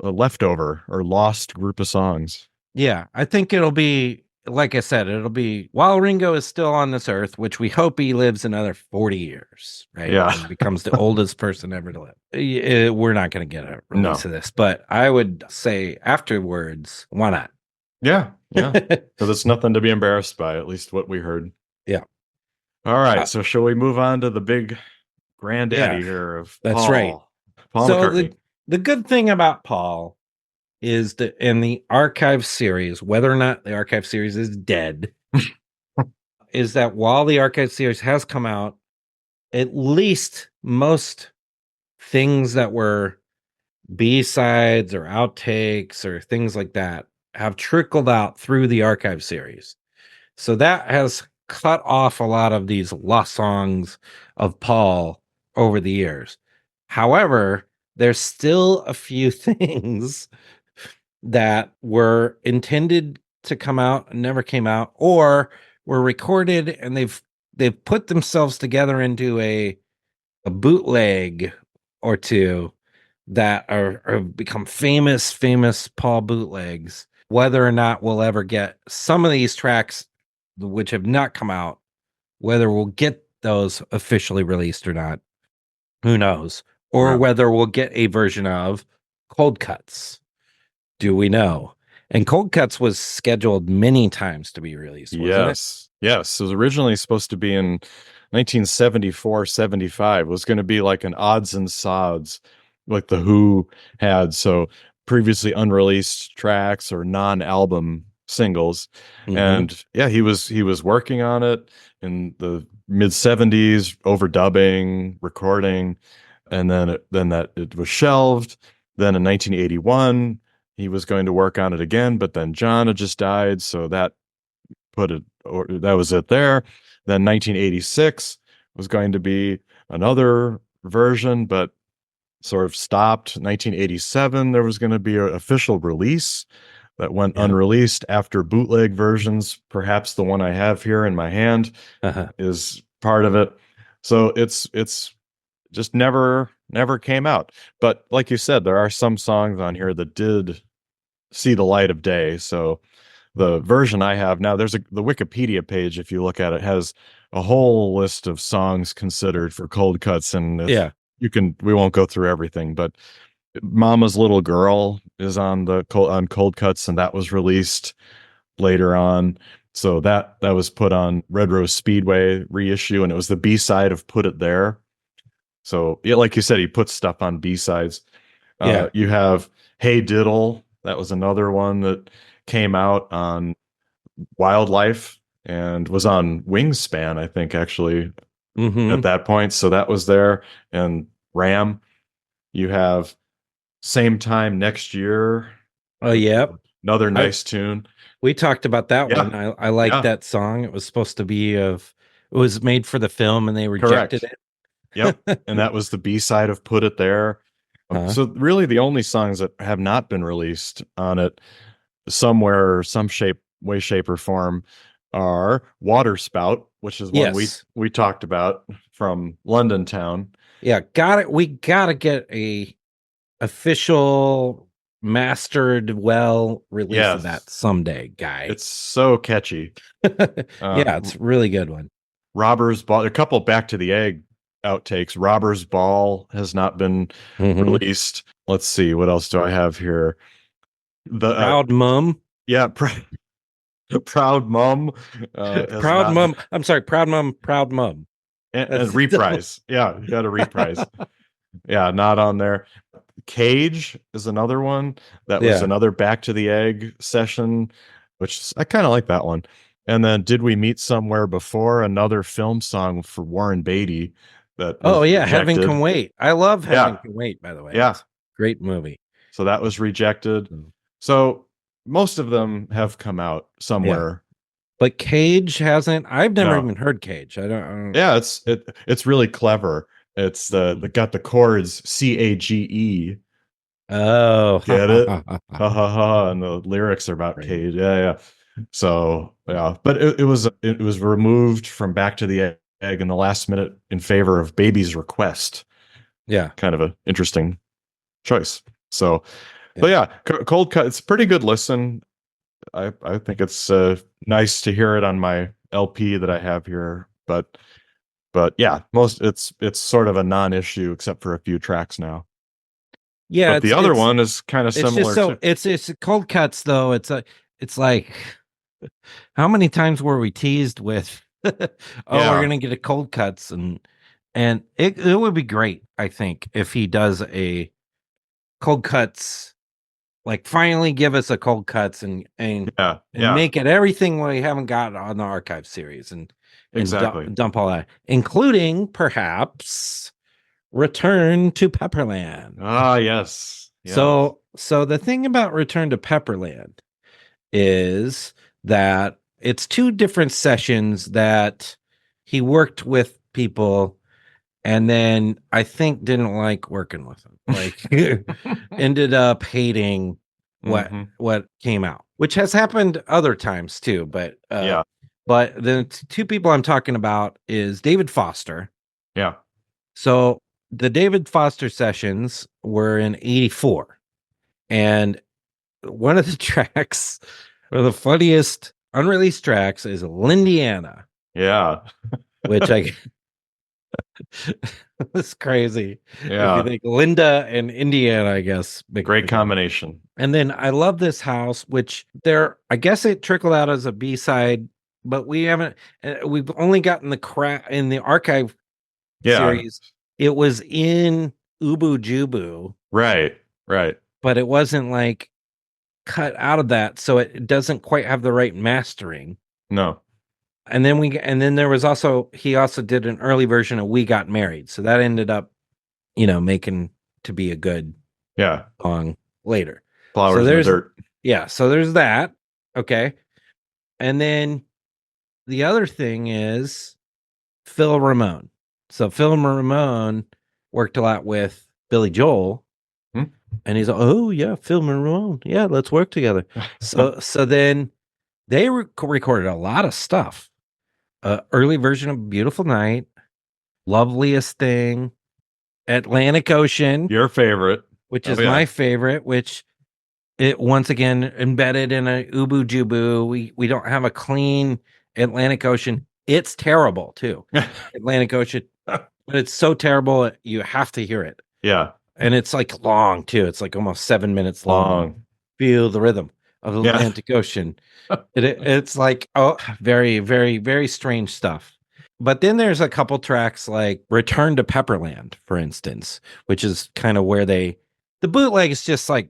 leftover or lost group of songs. yeah. I think it'll be, like I said, it'll be while Ringo is still on this earth, which we hope he lives another 40 years, right, Yeah. and becomes the oldest person ever to live. We're not going to get a release No. of this, but I would say afterwards, why not? Yeah. Yeah. Because it's nothing to be embarrassed by, at least what we heard. Yeah, All right. uh, So shall we move on to the big yeah, granddaddy here of that's right. Paul So McCartney? the good thing about Paul is that in the archive series, whether or not the archive series is dead, is that while the archive series has come out, at least most things that were B-sides or outtakes or things like that have trickled out through the archive series. So that has cut off a lot of these lost songs of Paul over the years. However, there's still a few things that were intended to come out and never came out, or were recorded and they've put themselves together into a bootleg or two that are become famous Paul bootlegs. Whether or not we'll ever get some of these tracks which have not come out, whether we'll get those officially released or not, who knows? Or Right. whether we'll get a version of Cold Cuts. Do we know? And Cold Cuts was scheduled many times to be released, wasn't it? Yes. Yes. It was originally supposed to be in 1974, 75. It was going to be like an odds and sods, like the Who had. So previously unreleased tracks or non-album singles. Mm-hmm. And yeah, he was working on it in the mid 70s, overdubbing, recording, and then that it was shelved. Then in 1981, he was going to work on it again, but then John had just died, so that was it there. Then 1986 was going to be another version, but sort of stopped. 1987 there was going to be an official release that went Yeah. unreleased after bootleg versions. Perhaps the one I have here in my hand Uh-huh. is part of it. So it's just never came out. But like you said, there are some songs on here that did see the light of day. So the version I have now, the Wikipedia page, if you look at it, has a whole list of songs considered for cold cuts, and if Yeah. we won't go through everything, but Mama's Little Girl is on cold cuts, and that was released later on. So that was put on Red Rose Speedway reissue, and it was the B side of Put It There. So yeah, like you said, he puts stuff on B sides. Yeah. You have Hey Diddle. That was another one that came out on Wildlife and was on Wingspan, I think, actually, at Mm-hmm. that point. So that was there. And Ram, you have Same Time Next Year, Oh, which is yep. another I nice tune. We talked about that Yeah, one. I like yeah, that song. It was supposed to be it was made for the film and they rejected correct. Yep. it. And that was the B side of Put It There. Huh? So really the only songs that have not been released on it somewhere, some shape, way, shape, or form are Water Spout, which is one we Yes. we talked about from London Town. Yeah, got it. We gotta get a official mastered well release of that Yes, someday, guy. it's so catchy. Yeah, it's a really good one. Robber's Ball, a couple Back to the Egg outtakes. Robber's Ball has not been Mm-hmm. released. Let's see, what else do I have here? The Proud Mum. yeah, Proud Mom has Proud not, Mum. I'm sorry, Proud Mum, Proud Mum. and That's Reprise. Yeah, you got a Reprise. Yeah, not on there. Cage is another one. That was yeah. another Back to the Egg session, I kind of like that one. And then Did We Meet Somewhere Before? Another film song for Warren Beatty that Oh was yeah, Heaven Can rejected. Wait. I love Heaven Yeah, Can Wait, by the way. yeah. It's a great movie. So that was rejected. Mm. So most of them have come out Yeah. somewhere. But Cage hasn't. I've never No. even heard Cage. I don't. Yeah, it's really clever. It's the got the chords CAGE. Oh, Get it? Ha ha ha. And the lyrics are about Right. Cage. Yeah, yeah. So yeah, but it was removed from Back to the Egg in the last minute in favor of Baby's Request. Yeah. Kind of an interesting choice. So, Yeah. but yeah, Cold Cut. It's a pretty good listen. I think it's nice to hear it on my LP that I have here. But yeah, it's sort of a non-issue except for a few tracks now. Yeah, But the other one is kind of it's just similar so to, it's Cold Cuts though. It's like how many times were we teased with oh, we're yeah, gonna get a Cold Cuts and it would be great, I think, if he does a Cold Cuts, like finally give us a Cold Cuts yeah, and yeah, make it everything we haven't got on the archive series and exactly. dump all that, including perhaps Return to Pepperland. Ah, yes, yes, So the thing about Return to Pepperland is that it's two different sessions that he worked with people and then I think didn't like working with him. Like ended up hating Mhm. what came out, which has happened other times too. Yeah. But the two people I'm talking about is David Foster. Yeah. So the David Foster sessions were in '84, and one of the tracks, one of the funniest unreleased tracks, is Lindiana, Yeah. which I it's crazy if you Yeah. think Linda and Indiana, I guess. Great combination. And then I love this house, which I guess it trickled out as a B side, but we haven't. We've only gotten in the archive Yeah. series. It was in Ubu Jubu, Right. Right. but it wasn't like cut out of that, so it doesn't quite have the right mastering. No. And then there was also he also did an early version of We Got Married, so that ended up making to be a good Yeah. song later. So Flowers in the there's dirt. so there's that. Okay. And then the other thing is Phil Ramone. So Phil Ramone worked a lot with Billy Joel, Hmm? and he's like, oh yeah, Phil Ramone, yeah, let's work together. So then they recorded a lot of stuff. Early version of Beautiful Night, Loveliest Thing, Atlantic Ocean, Your favorite. which Oh is yeah. my favorite, which it once again embedded in a Ubu Jubu. We don't have a clean Atlantic Ocean. It's terrible too. Atlantic Ocean, but it's so terrible you have to hear it. Yeah. And it's like long too. It's like almost 7 minutes long. Long. Feel the rhythm of the Yeah. Atlantic Ocean. It's like, oh, very, very, very strange stuff. But then there's a couple tracks like Return to Pepperland, for instance, which is kind of where the bootleg is just like,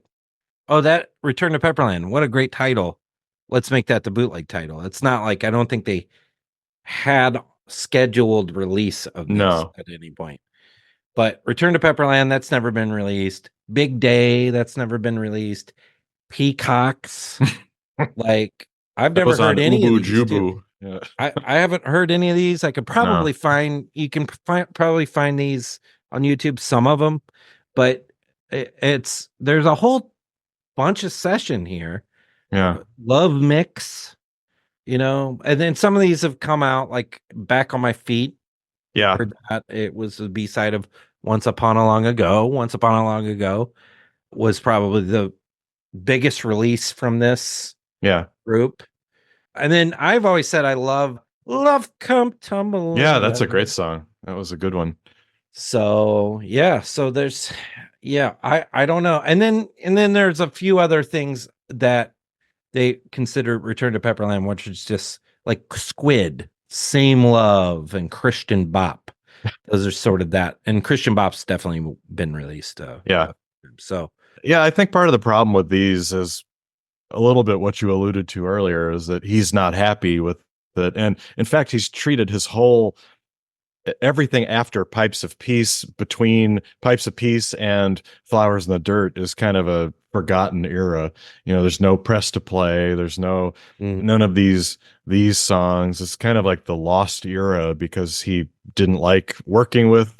oh, that Return to Pepperland, what a great title. Let's make that the bootleg title. It's not like I don't think they had scheduled release of this No. at any point. But Return to Pepperland, that's never been released. Big Day, that's never been released. Peacocks, like I've That never was on heard any of Ubu these too. Jubu. Yeah. I haven't heard any of these. I could No. probably find probably find these on YouTube, some of them, but there's a whole bunch of session here. Yeah. Love Mix, and then some of these have come out like Back on My Feet. Yeah. Heard that. It was the B-side of Once Upon a Long Ago. Once Upon a Long Ago was probably the biggest release from this Yeah. group. And then I've always said I love Come Tumbling. Yeah, that's a great song. That was a good one. So there's I don't know. And then there's a few other things that they consider Return to Pepperland, which is just like Squid, Same Love, and Christian Bop. Those are sort of that. And Christian Bop's definitely been released. Yeah. So Yeah, I think part of the problem with these is a little bit what you alluded to earlier, is that he's not happy with it. And in fact, he's treated his whole everything after Pipes of Peace, between Pipes of Peace and Flowers in the Dirt, is kind of a forgotten era. There's no Press to Play, there's none of these songs. It's kind of like the lost era, because he didn't like working with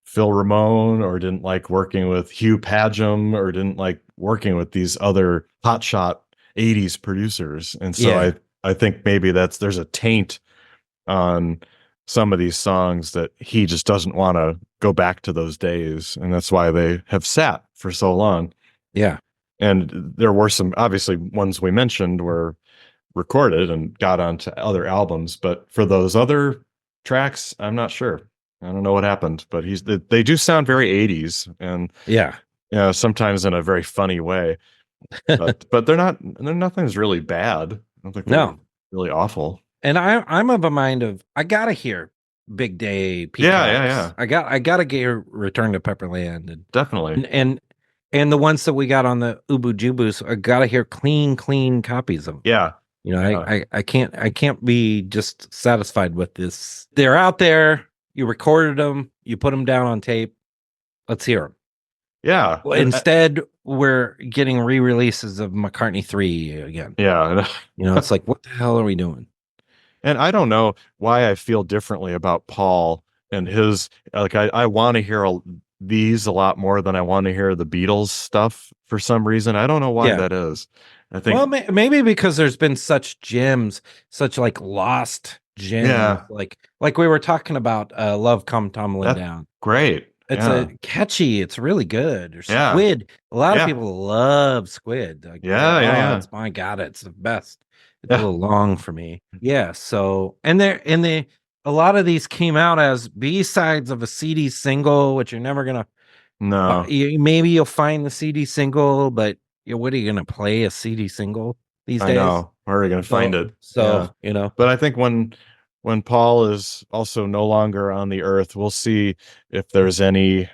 Phil Ramone, or didn't like working with Hugh Padgham, or didn't like working with these other hotshot 80s producers. And so Yeah. I think maybe there's a taint on some of these songs that he just doesn't want to go back to those days, and that's why they have sat for so long. Yeah. And there were some, obviously, ones we mentioned were recorded and got onto other albums, but for those other tracks, I'm not sure. I don't know what happened, but they do sound very 80s, and Yeah. sometimes in a very funny way. But nothing's really bad. I don't think they're No. really awful. And I'm of a mind of I gotta hear Big Day, Peacocks. Yeah. I gotta get Return to Pepperland, and Definitely. and the ones that we got on the Ubu Jubus, I gotta hear clean copies of them. Yeah. I can't be just satisfied with this. They're out there. You recorded them. You put them down on tape. Let's hear them. Yeah. Well, instead, we're getting re-releases of McCartney 3 again. Yeah. It's like, what the hell are we doing? And I don't know why I feel differently about Paul and his like I want to hear these a lot more than I want to hear the Beatles stuff for some reason. I don't know why Yeah. that is. I Well, think maybe because there's been such gems, such like lost gems, yeah, like we were talking about Love Come Tumbling that's Down. great. It's a Yeah. catchy, it's really good. Or Yeah. Squid. A lot of Yeah. people love Squid. Like Yeah, yeah, yeah. it's my God, it's the best. It's a Yeah. little long for me. Yeah. So and they a lot of these came out as B-sides of a CD single, which you're never gonna No, maybe you'll find the CD single, but what are you gonna play a CD single these I days? know. Where are you going to find So it? Yeah. so you know, But I think when Paul is also no longer on the earth, we'll see if there's any.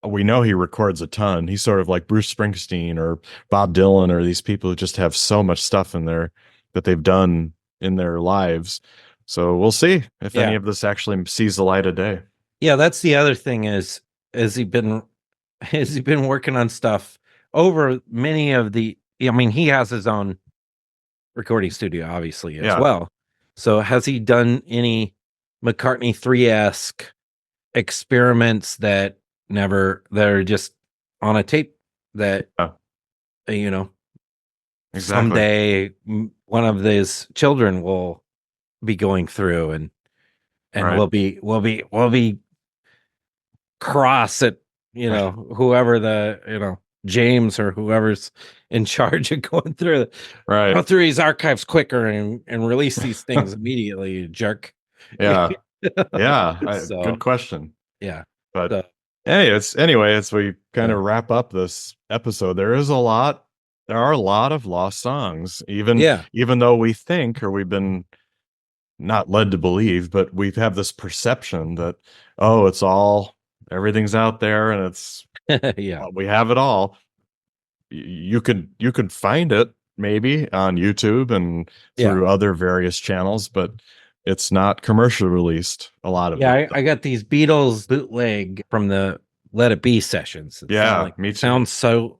We know he records a ton. He's sort of like Bruce Springsteen or Bob Dylan or these people who just have so much stuff in there that they've done in their lives. So we'll see if any yeah. of this actually sees the light of day. Yeah, that's the other thing is he been has he been working on stuff over many of the I mean, he has his own recording studio obviously as Yeah. well. So has he done any McCartney 3-esque experiments that are just on a tape that Yeah, you know, exactly. someday one of these children will be going through and Right. we'll be cross at Right. whoever the James or whoever's in charge of Right. go through these archives quicker and release these things immediately, you jerk. Yeah. Yeah. Good So question. yeah. But So anyway, as we kind yeah. of wrap up this episode, there are a lot of lost songs, Yeah. even though we think, or we've been not led to believe, but we have this perception that, oh, everything's out there and Yeah. we have it all. You could find it maybe on YouTube and Yeah. through other various channels, but it's not commercially released, a lot of Yeah, it. I got these Beatles bootleg from the Let It Be sessions. Yeah, me too. Sounds so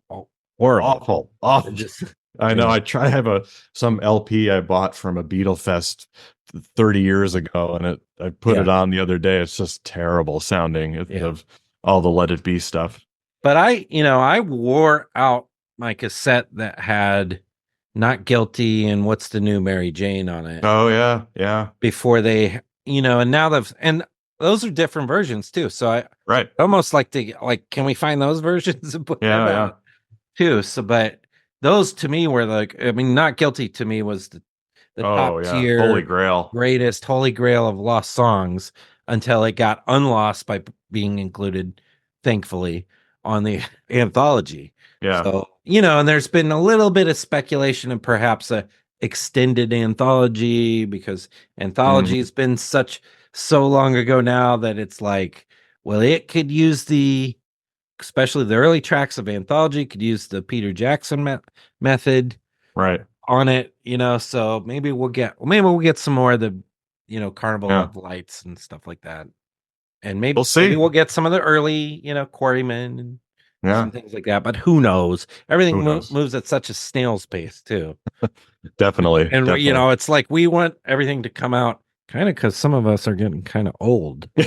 horrible. Awful, It awful. just I know. I have some LP I bought from a Beatle Fest 30 years ago, and I put it yeah. on the other day. It's just terrible sounding Yeah. of all the Let It Be stuff. But I wore out my cassette that had Not Guilty and What's the New Mary Jane on it Oh yeah, yeah, before and now and those are different versions too. So I right. almost like to can we find those versions and put them Yeah, yeah. out too? So, but those to me were Not Guilty to me was the Oh top yeah. Holy tier, Grail. greatest holy grail of lost songs until it got unlost by being included, thankfully, on the anthology. Yeah. So, and there's been a little bit of speculation and perhaps a extended anthology because anthology Mhm. has been so long ago now that it's like, well, it could use especially the early tracks of anthology could use the Peter Jackson method Right. on it, so maybe we'll get some more of the, Carnival Yeah. of Lights and stuff like that. And We'll maybe see. we'll get some of the early, Quarrymen and Yeah. some things like that, but who knows? Everything Who knows? moves at such a snail's pace too. Definitely. And Definitely. it's like we want everything to come out kind of cuz some of us are getting kind of old. you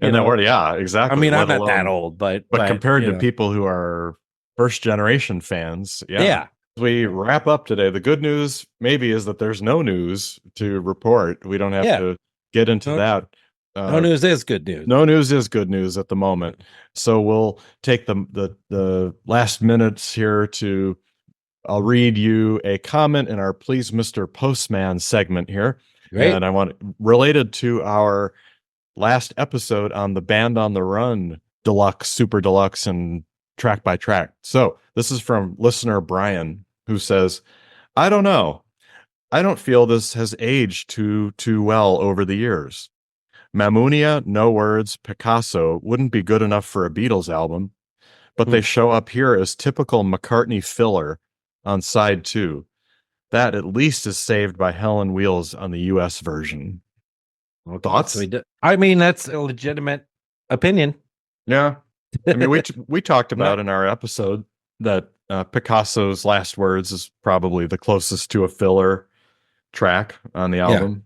And then know. yeah, I exactly. mean, I'm Let not that alone, old, but but compared you to know. people who are first generation fans, yeah. Yeah. As we wrap up today, the good news maybe is that there's no news to report. We don't have Yeah. to get into No, that. no Uh, news is good news. no news is good news at the moment. So we'll take the last minutes here to I'll read you a comment in our Please Mr. Postman segment here. Great. And I want related to our last episode on the Band on the Run deluxe, super deluxe, and track by track. So this is from listener Brian, who says, I don't know. I don't feel this has aged too well over the years. Mamunia, No Words, Picasso wouldn't be good enough for a Beatles album, but they Mm. show up here as typical McCartney filler on side 2. That at least is saved by Helen Wheels on the US version. Okay, so Thoughts? I mean, that's a legitimate opinion. Yeah. I mean, we talked Not about in our episode that Picasso's Last Words is probably the closest to a filler track on the yeah. album.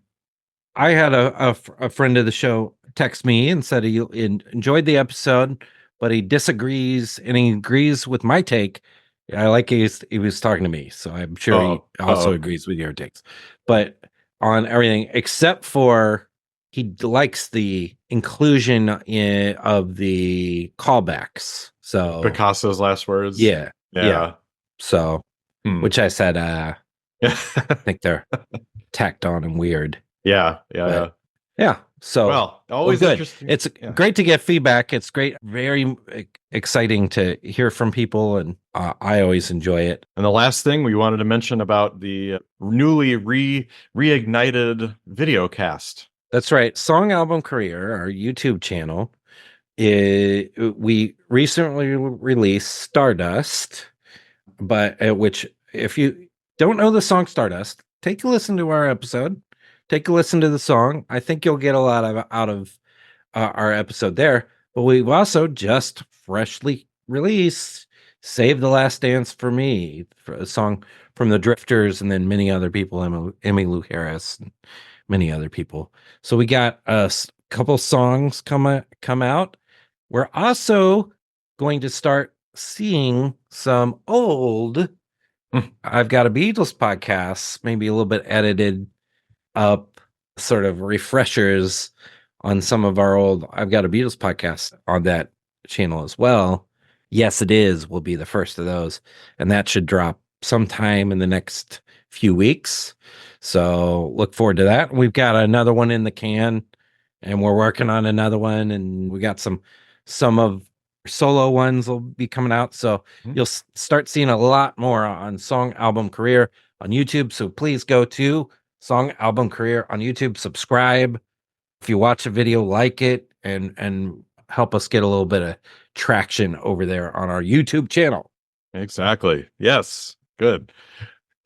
I had a friend of the show, texted me and said he enjoyed the episode, but he disagrees and he agrees with my take. I like he was talking to me, so I'm sure he also agrees with your takes. But on everything except for he likes the inclusion of the callbacks. So Picasso's last words. Yeah. So, which I said, I think they're tacked on and weird. Yeah. So, well, always good. interesting. It's great to get feedback. It's great, very exciting to hear from people, and I always enjoy it. And the last thing we wanted to mention about the newly reignited video cast. That's right. Song Album Career, our YouTube channel. We recently released Stardust, but which, if you don't know the song Stardust, take a listen to our episode. Take a listen to the song. I think you'll get a lot out of our episode there. But we've also just freshly released "Save the Last Dance for Me," for a song from the Drifters, and then many other people, Emmylou Harris, and many other people. So we got a couple songs come out. We're also going to start seeing some old I've Got a Beatles podcasts, maybe a little bit edited up, sort of refreshers on some of our old I've Got a Beatles podcasts on that channel as well. Yes, It Is will be the first of those, and that should drop sometime in the next few weeks. So look forward to that. We've got another one in the can, and we're working on another one, and we got some of solo ones will be coming out. So you'll start seeing a lot more on Song Album Career on YouTube. So please go to Song Album Career on YouTube, subscribe. If you watch a video, like it, and help us get a little bit of traction over there on our YouTube channel. Exactly. Yes. Good.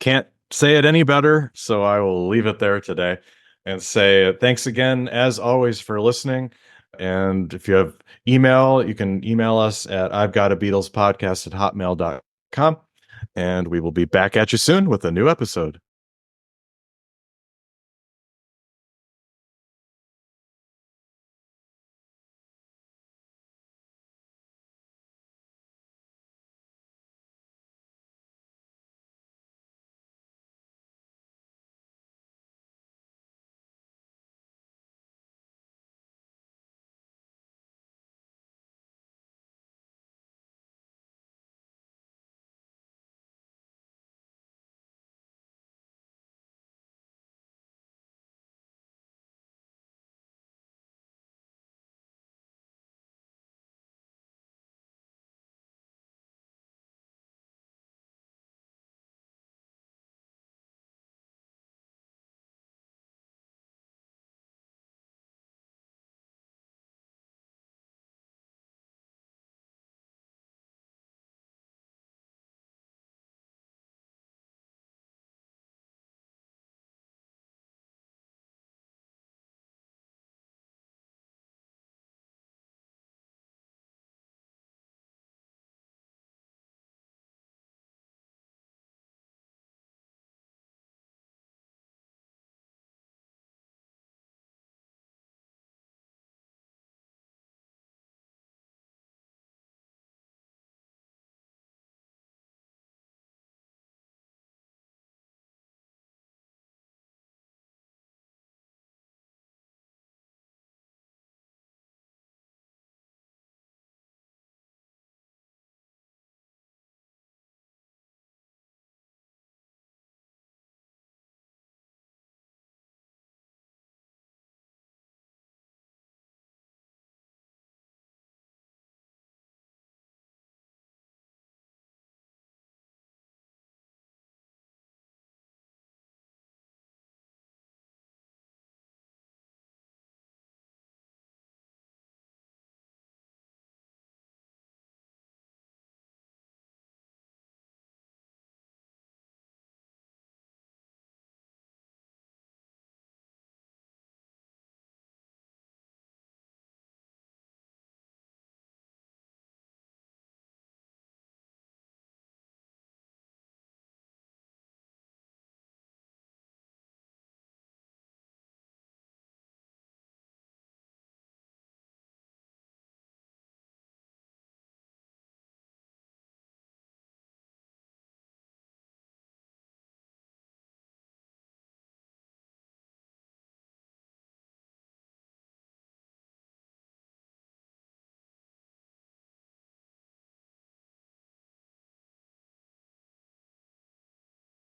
Can't say it any better, so I will leave it there today and say thanks again, as always, for listening. And if you have email, you can email us at I've Got a Beatles podcast at hotmail.com. And we will be back at you soon with a new episode.